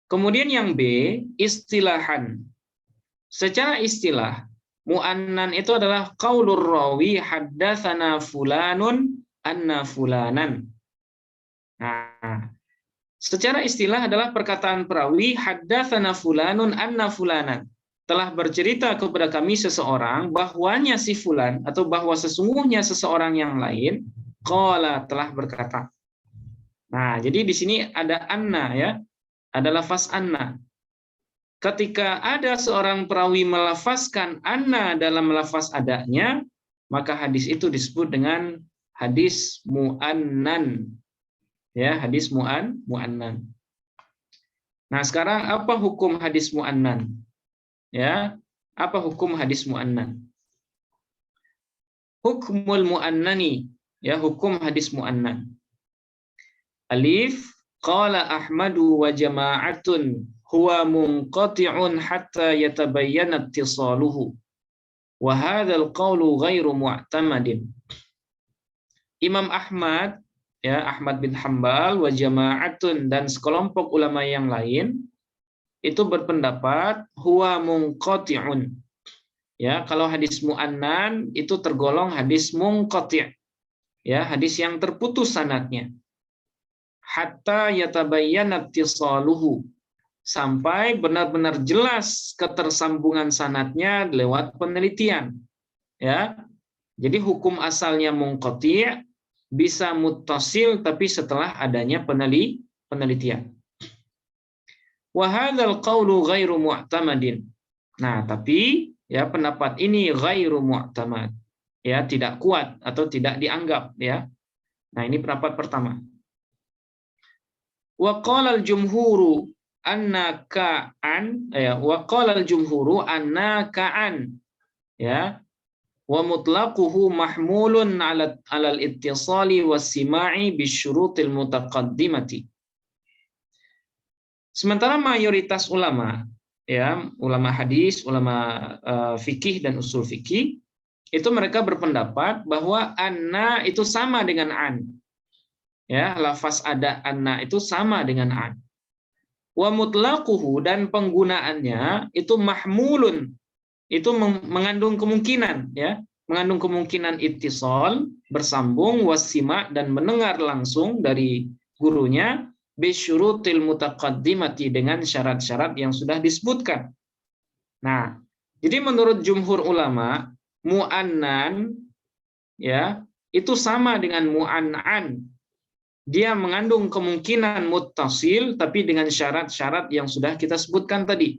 Kemudian yang B, istilahan. Secara istilah, mu'annan itu adalah qaulur rawi haddatsana fulanun anna fulanan. Nah, secara istilah adalah perkataan perawi haddatsana fulanun anna fulanan. Telah bercerita kepada kami seseorang bahwanya si fulan atau bahwa sesungguhnya seseorang yang lain qala telah berkata. Nah, jadi di sini ada anna ya. Ada lafaz anna. Ketika ada seorang perawi melafazkan anna dalam lafaz adanya, maka hadis itu disebut dengan hadis mu'annan. Ya, hadis mu'annan. Nah, sekarang apa hukum hadis mu'annan? Ya, Apa hukum hadis mu'annan? Hukmul mu'annani, ya, hukum hadis mu'annan. Alif, qala Ahmadu wa jama'atun huwa munqati'un hatta yatabayyana ittisaluhu. Wa hadzal qawlu ghairu mu'tamadin. Imam Ahmad, ya, Ahmad bin Hambal wa jama'atun, dan sekelompok ulama yang lain itu berpendapat huwa munqati'un. Ya, kalau hadis mu'annan itu tergolong hadis munqati', ya, hadis yang terputus sanadnya. Hatta yatabayyana ittisaluhu, sampai benar-benar jelas ketersambungan sanadnya lewat penelitian. Ya. Jadi hukum asalnya munqati', bisa muttasil tapi setelah adanya penelitian. Wa hadzal qawlu ghairu mu'tamadin. Nah, tapi ya pendapat ini ghairu mu'tamad. Ya, tidak kuat atau tidak dianggap, ya. Nah, ini pendapat pertama. Wa qala al-jumhuru anna ka'an, ya, wa qala al-jumhuru anna ka'an, ya. Wa mutlaquhu mahmulun 'alal ittisali was-sima'i bisyurutil mutaqaddimati. Sementara mayoritas ulama, ya, ulama hadis, ulama fikih dan usul fikih, itu mereka berpendapat bahwa anna itu sama dengan an. Ya, lafaz ada anna itu sama dengan an. Wa mutlaquhu, dan penggunaannya itu mahmulun, itu mengandung kemungkinan, ya, mengandung kemungkinan ittisal, bersambung, wasima, dan mendengar langsung dari gurunya, bisyurutil mutaqaddimati, dengan syarat-syarat yang sudah disebutkan. Nah, jadi menurut jumhur ulama, mu'annan, ya, itu sama dengan mu'an'an. Dia mengandung kemungkinan muttasil tapi dengan syarat-syarat yang sudah kita sebutkan tadi.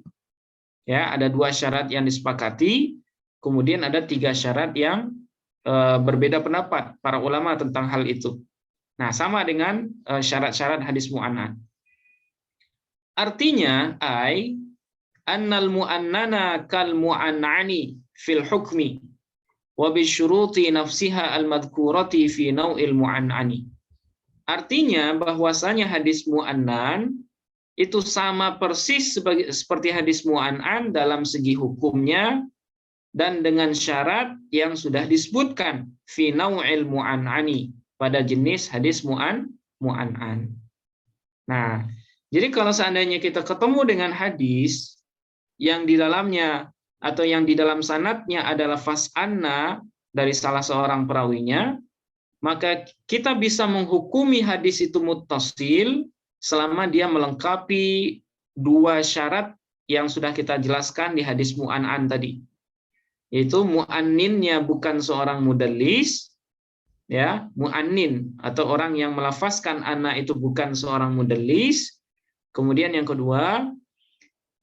Ya, ada 2 syarat yang disepakati, kemudian ada 3 syarat yang berbeda pendapat para ulama tentang hal itu. Nah, sama dengan syarat-syarat hadis mu'annan. Artinya, annal mu'annana kal mu'annani fil hukmi wa bisyuruti nafsiha al-madhkurati fi naw'il mu'annani. Artinya bahwasanya hadis mu'annan itu sama persis seperti hadis mu'an'an dalam segi hukumnya dan dengan syarat yang sudah disebutkan fi naw'il mu'annani, pada jenis hadis mu'an'an. Nah, jadi kalau seandainya kita ketemu dengan hadis yang di dalamnya atau yang di dalam sanadnya adalah lafaz anna dari salah seorang perawinya, maka kita bisa menghukumi hadis itu muttasil selama dia melengkapi 2 syarat yang sudah kita jelaskan di hadis mu'an'an tadi. Yaitu mu'anninnya bukan seorang mudallis, ya, mu'annin atau orang yang melafazkan anna itu bukan seorang mudallis. Kemudian yang kedua,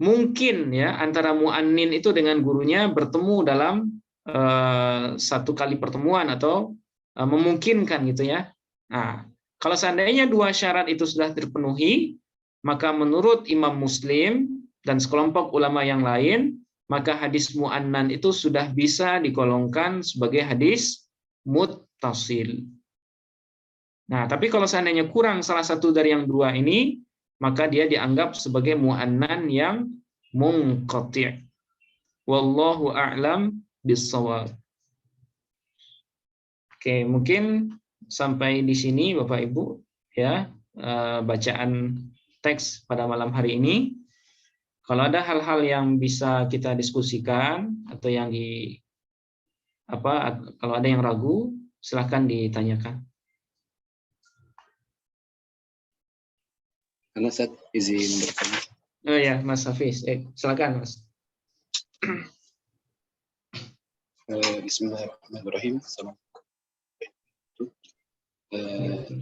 mungkin, ya, antara mu'annin itu dengan gurunya bertemu dalam 1 kali pertemuan atau memungkinkan, gitu ya. Nah, kalau seandainya 2 syarat itu sudah terpenuhi, maka menurut Imam Muslim dan sekelompok ulama yang lain, maka hadis mu'annan itu sudah bisa digolongkan sebagai hadis muttasil. Nah, tapi kalau seandainya kurang salah satu dari yang 2 ini, maka dia dianggap sebagai mu'annan yang munqati'. Wallahu a'lam bis-shawab. Oke, mungkin sampai di sini Bapak Ibu, ya, bacaan teks pada malam hari ini. Kalau ada hal-hal yang bisa kita diskusikan atau yang kalau ada yang ragu, silahkan ditanyakan. Karena saya izin bertanya. Oh ya, Mas Hafiz, silakan Mas. Bismillahirrahmanirrahim.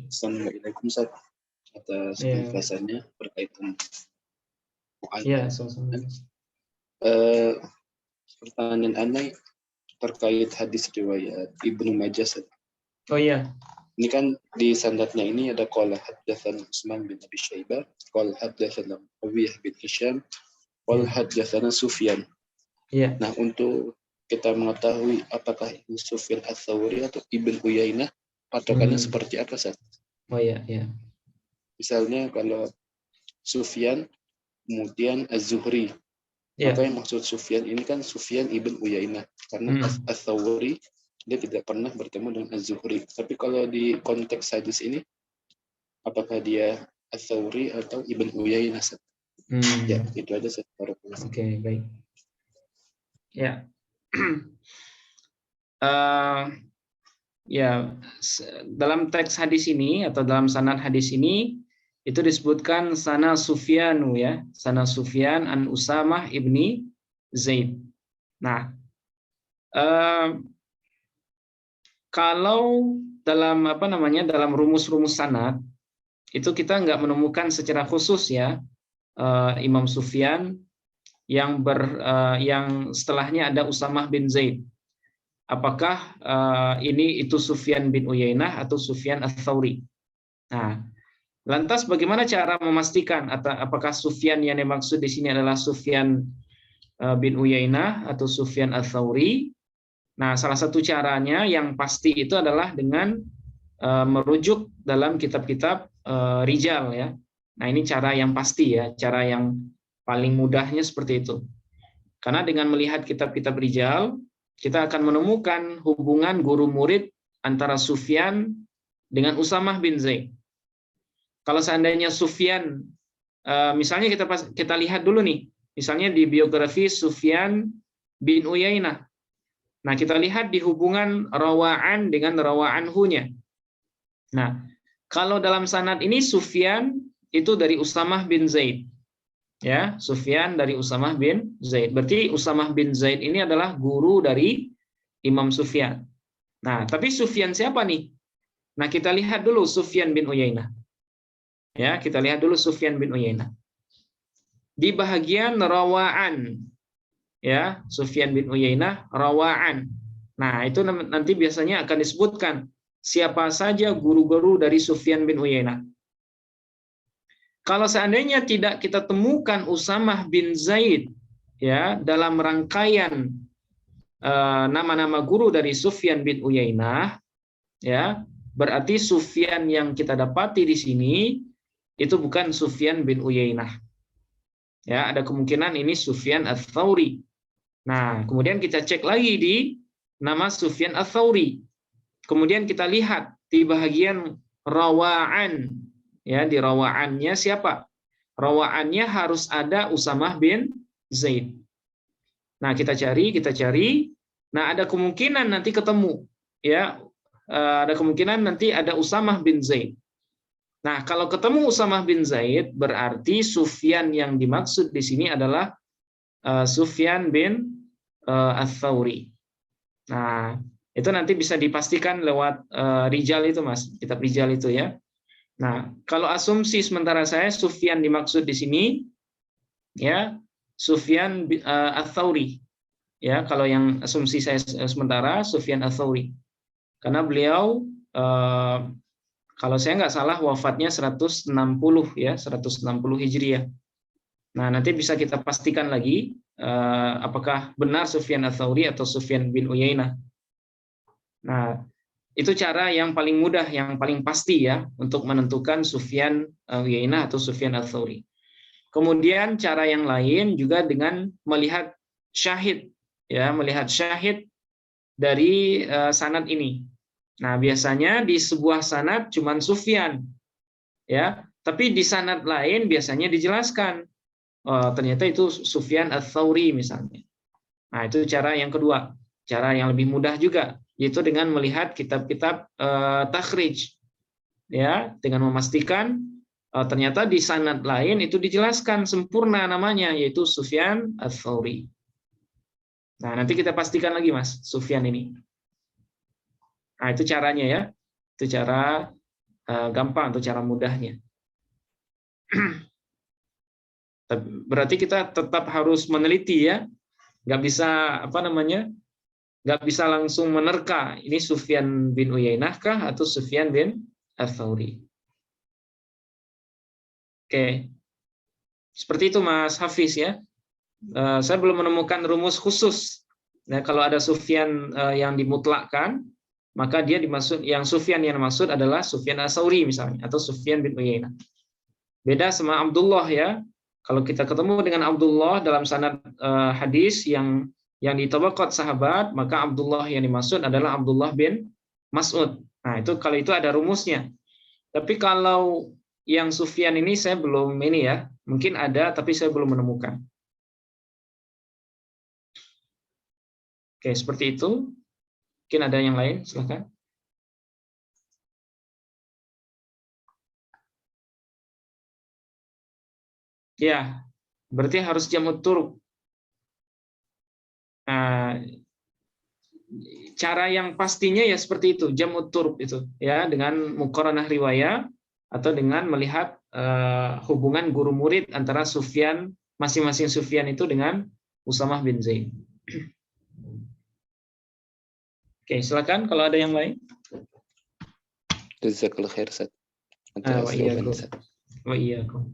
Assalamualaikum Ustaz atas penjelasannya berkaitan Ya, sama-sama. Pertanyaan Anda terkait hadis riwayat Ibnu Majah. Oh iya. Ini kan di sanadnya ini ada qala haddatsana Utsman bin Abi Syaibah, qala haddatsana Uwais bin Hisham, qala haddatsana Sufyan. Iya. Nah, untuk kita mengetahui apakah ini Sufyan Ats-Tsauri atau Ibn Uyainah, patokannya seperti apa, Ustaz? Oh iya, iya. Misalnya kalau Sufyan, kemudian Az-Zuhri. Maka Iya. yang maksud Sufyan ini kan Sufyan Ibn Uyainah. Karena Ats-Tsauri dia tidak pernah bertemu dengan Az-Zuhri. Tapi kalau di konteks hadis ini, apakah dia Ats-Tsauri atau Ibn Uyainah? Ya, itu aja, Ustaz. Oke, baik. Ya. Ya, dalam teks hadis ini atau dalam sanad hadis ini itu disebutkan sana Sufyanu ya, sana Sufyan an Usamah ibni Zaid. Nah, kalau dalam dalam rumus-rumus sanad itu kita nggak menemukan secara khusus ya Imam Sufyan yang setelahnya ada Usamah bin Zaid. Apakah itu Sufyan bin Uyainah atau Sufyan Ats-Tsauri? Nah, lantas bagaimana cara memastikan apakah Sufyan yang dimaksud di sini adalah Sufyan bin Uyainah atau Sufyan Ats-Tsauri? Nah, salah satu caranya yang pasti itu adalah dengan merujuk dalam kitab-kitab rijal ya. Nah, ini cara yang pasti ya, cara yang paling mudahnya seperti itu. Karena dengan melihat kitab-kitab rijal, kita akan menemukan hubungan guru murid antara Sufyan dengan Usamah bin Zaid. Kalau seandainya Sufyan, misalnya kita lihat dulu nih, misalnya di biografi Sufyan bin Uyainah. Nah, kita lihat di hubungan rawa'an dengan rawa'anhunya. Nah, kalau dalam sanad ini Sufyan itu dari Usamah bin Zaid. Ya, Sufyan dari Usamah bin Zaid. Berarti Usamah bin Zaid ini adalah guru dari Imam Sufyan. Nah, tapi Sufyan siapa nih? Nah, kita lihat dulu Sufyan bin Uyainah. Ya, kita lihat dulu Sufyan bin Uyainah. Di bahagian rawa'an, ya, Sufyan bin Uyainah rawa'an. Nah, itu nanti biasanya akan disebutkan siapa saja guru-guru dari Sufyan bin Uyainah. Kalau seandainya tidak kita temukan Usamah bin Zaid ya dalam rangkaian nama-nama guru dari Sufyan bin Uyainah, ya berarti Sufyan yang kita dapati di sini itu bukan Sufyan bin Uyainah. Ya, ada kemungkinan ini Sufyan Ats-Tsauri. Nah, kemudian kita cek lagi di nama Sufyan Ats-Tsauri. Kemudian kita lihat di bahagian rawa'an. Ya, di rawa'annya siapa? Rawa'annya harus ada Usamah bin Zaid. Nah, kita cari. Nah, ada kemungkinan nanti ketemu. Ya, ada kemungkinan nanti ada Usamah bin Zaid. Nah, kalau ketemu Usamah bin Zaid, berarti Sufyan yang dimaksud di sini adalah Sufyan bin Ats-Tsauri. Nah, itu nanti bisa dipastikan lewat rijal itu, Mas. Kitab rijal itu ya. Nah, kalau asumsi sementara saya Sufyan dimaksud di sini ya Sufyan Ats-Tsauri. Ya, kalau yang asumsi saya sementara Sufyan Ats-Tsauri. Karena beliau kalau saya nggak salah wafatnya 160 ya, 160 Hijriah. Nah, nanti bisa kita pastikan lagi apakah benar Sufyan Ats-Tsauri atau Sufyan bin Uyainah. Nah, itu cara yang paling mudah, yang paling pasti ya untuk menentukan Sufyan Uyainah atau Sufyan Ats-Tsauri. Kemudian cara yang lain juga dengan melihat syahid, ya, melihat syahid dari sanad ini. Nah, biasanya di sebuah sanad cuma Sufyan, ya, tapi di sanad lain biasanya dijelaskan ternyata itu Sufyan Ats-Tsauri misalnya. Nah, itu cara yang kedua, cara yang lebih mudah juga, yaitu dengan melihat kitab-kitab takhrij, ya, dengan memastikan ternyata di sanad lain itu dijelaskan sempurna namanya, yaitu Sufyan Ats-Tsauri. Nah, nanti kita pastikan lagi, Mas, Sufyan ini. Nah, itu caranya ya, itu cara gampang atau cara mudahnya. Berarti kita tetap harus meneliti ya, nggak bisa nggak bisa langsung menerka ini Sufyan bin Uyainah kah atau Sufyan bin Ats-Tsauri. Oke, seperti itu Mas Hafiz ya. Saya belum menemukan rumus khusus. Nah, kalau ada Sufyan yang dimutlakkan, maka dia dimaksud, yang Sufyan yang dimaksud adalah Sufyan Ats-Tsauri misalnya, atau Sufyan bin Uyainah. Beda sama Abdullah ya. Kalau kita ketemu dengan Abdullah dalam sanad hadis yang di tabaqat sahabat, maka Abdullah yang dimaksud adalah Abdullah bin Mas'ud. Nah, itu kalau itu ada rumusnya. Tapi kalau yang Sufyan ini saya belum ini ya, mungkin ada tapi saya belum menemukan. Oke, seperti itu. Mungkin ada yang lain, silakan. Ya, berarti harus jam'ut turuq. Nah, cara yang pastinya ya seperti itu, jam'ut turuq itu, ya, dengan muqaranah riwayat atau dengan melihat hubungan guru murid antara Sufyan, masing-masing Sufyan itu dengan Usamah bin Zaid. Oke, silakan kalau ada yang lain. Jazakallahu khair, Ustaz. Wa iyyakum.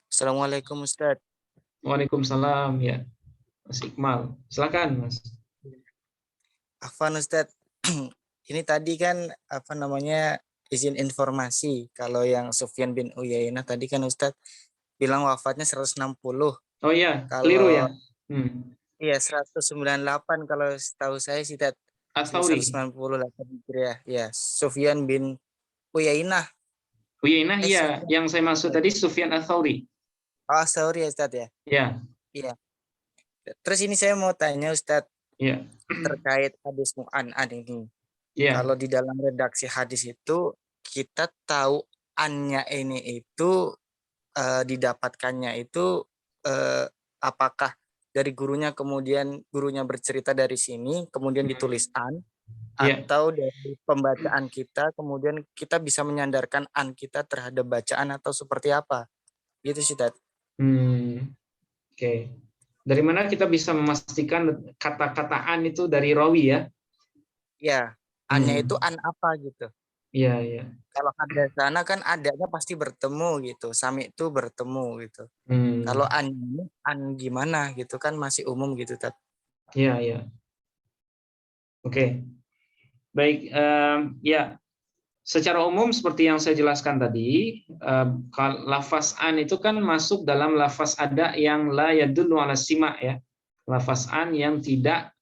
Assalamualaikum Ustaz. Waalaikumsalam ya. Mas Iqmal. Silakan, Mas. Afwan Ustaz. Ini tadi kan izin informasi kalau yang Sufyan bin Uyainah tadi kan Ustaz bilang wafatnya 160. Oh iya, kalau keliru ya. Iya 198 kalau setahu saya sih Ustaz. Ats-Tsauri. 198 Hijriah. Ya, Sufyan bin Uyainah. Uyainah iya, yang saya maksud tadi Sufyan Ats-Tsauri. Oh, sorry ya Ustaz ya. Iya. Iya. Terus ini saya mau tanya Ustaz. Iya. Terkait hadis mu'an ini. Iya. Kalau di dalam redaksi hadis itu kita tahu annya ini itu didapatkannya itu apakah dari gurunya, kemudian gurunya bercerita dari sini kemudian ditulis an, atau dari pembacaan kita kemudian kita bisa menyandarkan an kita terhadap bacaan, atau seperti apa gitu sih Tat. Oke. Dari mana kita bisa memastikan kata-kata an itu dari rawi ya? Ya, annya itu an apa gitu. Iya, iya. Kalau ada sana kan adanya pasti bertemu gitu, sami itu bertemu gitu. Kalau an ini an gimana gitu kan masih umum gitu Tat. Iya, iya. Oke. Baik, ya. Secara umum seperti yang saya jelaskan tadi, lafaz an itu kan masuk dalam lafaz ada yang la yadullu ala sima ya. Lafaz an yang tidak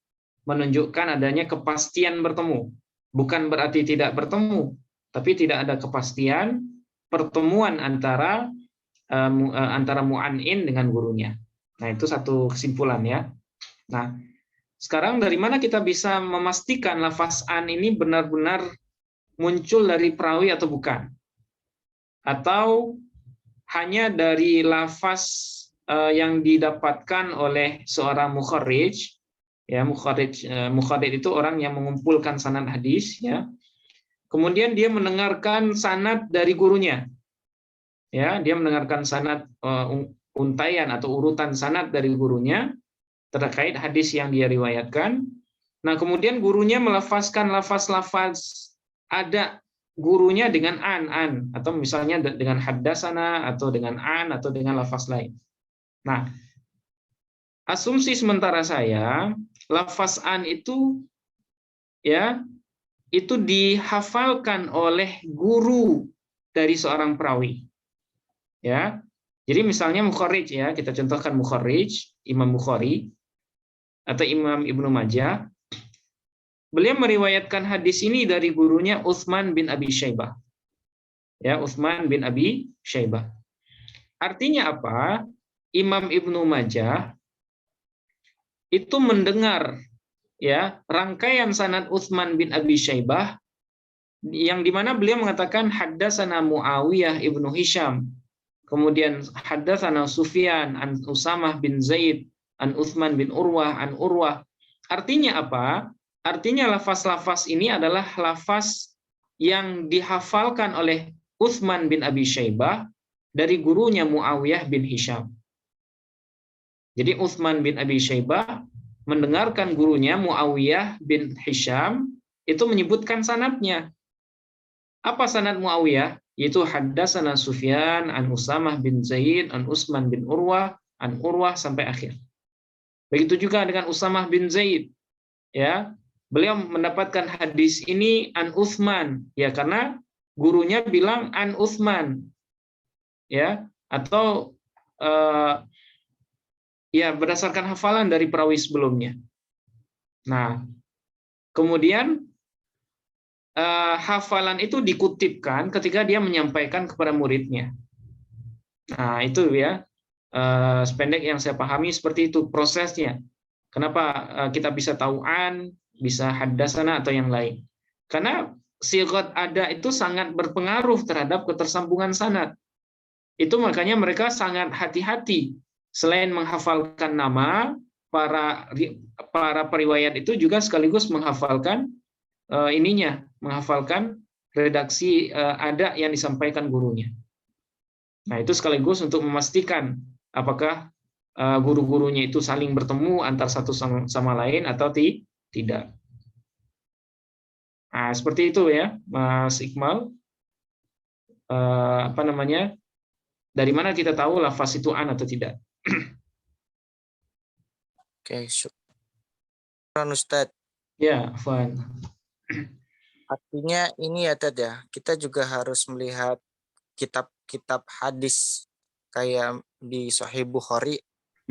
menunjukkan adanya kepastian bertemu. Bukan berarti tidak bertemu, tapi tidak ada kepastian pertemuan antara mu'an'in dengan gurunya. Nah, itu satu kesimpulan ya. Nah, sekarang dari mana kita bisa memastikan lafaz an ini benar-benar muncul dari perawi atau bukan? Atau hanya dari lafaz yang didapatkan oleh seorang mukharrij, ya, mukharrij itu orang yang mengumpulkan sanad hadis ya. Kemudian dia mendengarkan sanad dari gurunya. Ya, dia mendengarkan sanad untaian atau urutan sanad dari gurunya terkait hadis yang dia riwayatkan. Nah, kemudian gurunya melafazkan lafaz-lafaz ada gurunya dengan an atau misalnya dengan haddasana atau dengan an atau dengan lafaz lain. Nah, asumsi sementara saya, lafaz an itu ya itu dihafalkan oleh guru dari seorang perawi. Ya. Jadi misalnya mukharrij ya, kita contohkan mukharrij, Imam Bukhari atau Imam Ibnu Majah. Beliau meriwayatkan hadis ini dari gurunya Utsman bin Abi Syaibah. Ya, Utsman bin Abi Syaibah. Artinya apa? Imam Ibnu Majah itu mendengar ya rangkaian sanad Utsman bin Abi Syaibah yang dimana beliau mengatakan haddatsana Muawiyah ibnu Hisham, kemudian haddatsana Sufyan an Usamah bin Zaid an Utsman bin Urwah an Urwah. Artinya apa? Artinya lafaz-lafaz ini adalah lafaz yang dihafalkan oleh Utsman bin Abi Syaibah dari gurunya Muawiyah bin Hisham. Jadi Utsman bin Abi Syaibah mendengarkan gurunya Muawiyah bin Hisham itu menyebutkan sanadnya. Apa sanad Muawiyah? Yaitu haddatsana Sufyan an Usamah bin Zaid an Utsman bin Urwah an Urwah sampai akhir. Begitu juga dengan Usamah bin Zaid, ya. Beliau mendapatkan hadis ini an Utsman, ya, karena gurunya bilang an Utsman, ya, atau ya berdasarkan hafalan dari perawi sebelumnya. Nah, kemudian hafalan itu dikutipkan ketika dia menyampaikan kepada muridnya. Nah, itu ya, sependek yang saya pahami seperti itu prosesnya. Kenapa kita bisa tahu bisa haddasana atau yang lain? Karena sigat ada itu sangat berpengaruh terhadap ketersambungan sanad. Itu makanya mereka sangat hati-hati. Selain menghafalkan nama, para periwayat itu juga sekaligus menghafalkan menghafalkan redaksi ada yang disampaikan gurunya. Nah, itu sekaligus untuk memastikan apakah guru-gurunya itu saling bertemu antar satu sama lain atau tidak. Nah, seperti itu ya, Mas Iqmal. Dari mana kita tahu lafaz itu an atau tidak? Oke, syukran Ustadz. Ya, Afwan. Artinya ini ya Tad ya, kita juga harus melihat kitab-kitab hadis kayak di Sahih Bukhari.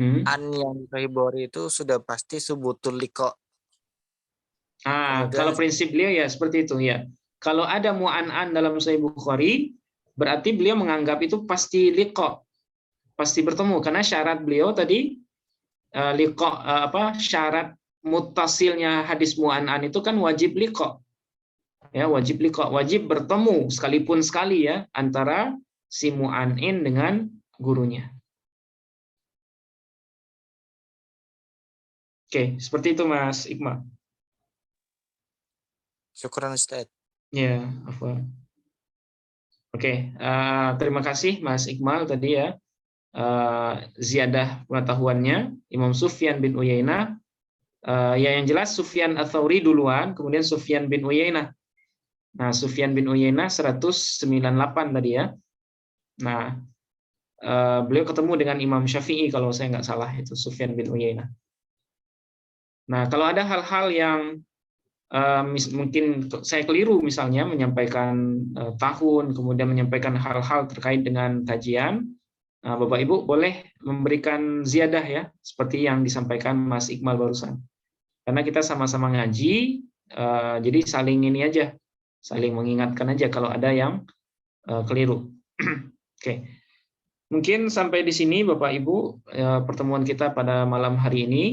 An yang di Sahih Bukhari itu sudah pasti subutul liqa. Kalau prinsip beliau ya seperti itu ya. Kalau ada mu'an-an dalam Sahih Bukhari, berarti beliau menganggap itu pasti liqa, pasti bertemu, karena syarat beliau tadi liqa, syarat muttasilnya hadis mu'an-an itu kan wajib liqa. Ya, wajib liqa, wajib bertemu sekalipun sekali ya antara si mu'an-in dengan gurunya. Oke, seperti itu Mas Iqmal. Syukran Ustaz. Ya, afwan. Oke, terima kasih Mas Iqmal tadi ya. Ziyadah pengetahuannya Imam Sufyan bin Uyainah. Ya, yang jelas Sufyan Ats-Tsauri duluan, kemudian Sufyan bin Uyainah. Nah, Sufyan bin Uyainah 198 tadi ya. Nah, beliau ketemu dengan Imam Syafi'i kalau saya nggak salah, itu Sufyan bin Uyainah. Nah, kalau ada hal-hal yang mungkin saya keliru, misalnya menyampaikan tahun, kemudian menyampaikan hal-hal terkait dengan kajian, Bapak Ibu boleh memberikan ziyadah ya, seperti yang disampaikan Mas Iqmal barusan. Karena kita sama-sama ngaji, jadi saling ini aja, saling mengingatkan aja kalau ada yang keliru. Oke. Mungkin sampai di sini Bapak Ibu pertemuan kita pada malam hari ini.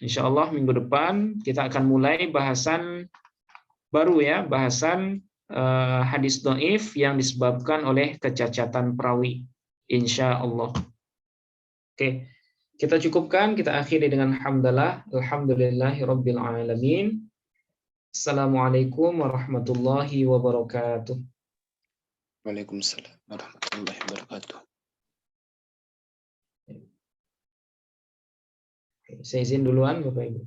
Insya Allah minggu depan kita akan mulai bahasan baru ya, bahasan hadis dhaif yang disebabkan oleh kecacatan perawi. Insya Allah. Oke, kita cukupkan, kita akhiri dengan hamdalah. Alhamdulillahirabbil alamin. Assalamualaikum warahmatullahi wabarakatuh. Waalaikumsalam warahmatullahi wabarakatuh. Saya izin duluan Bapak Ibu.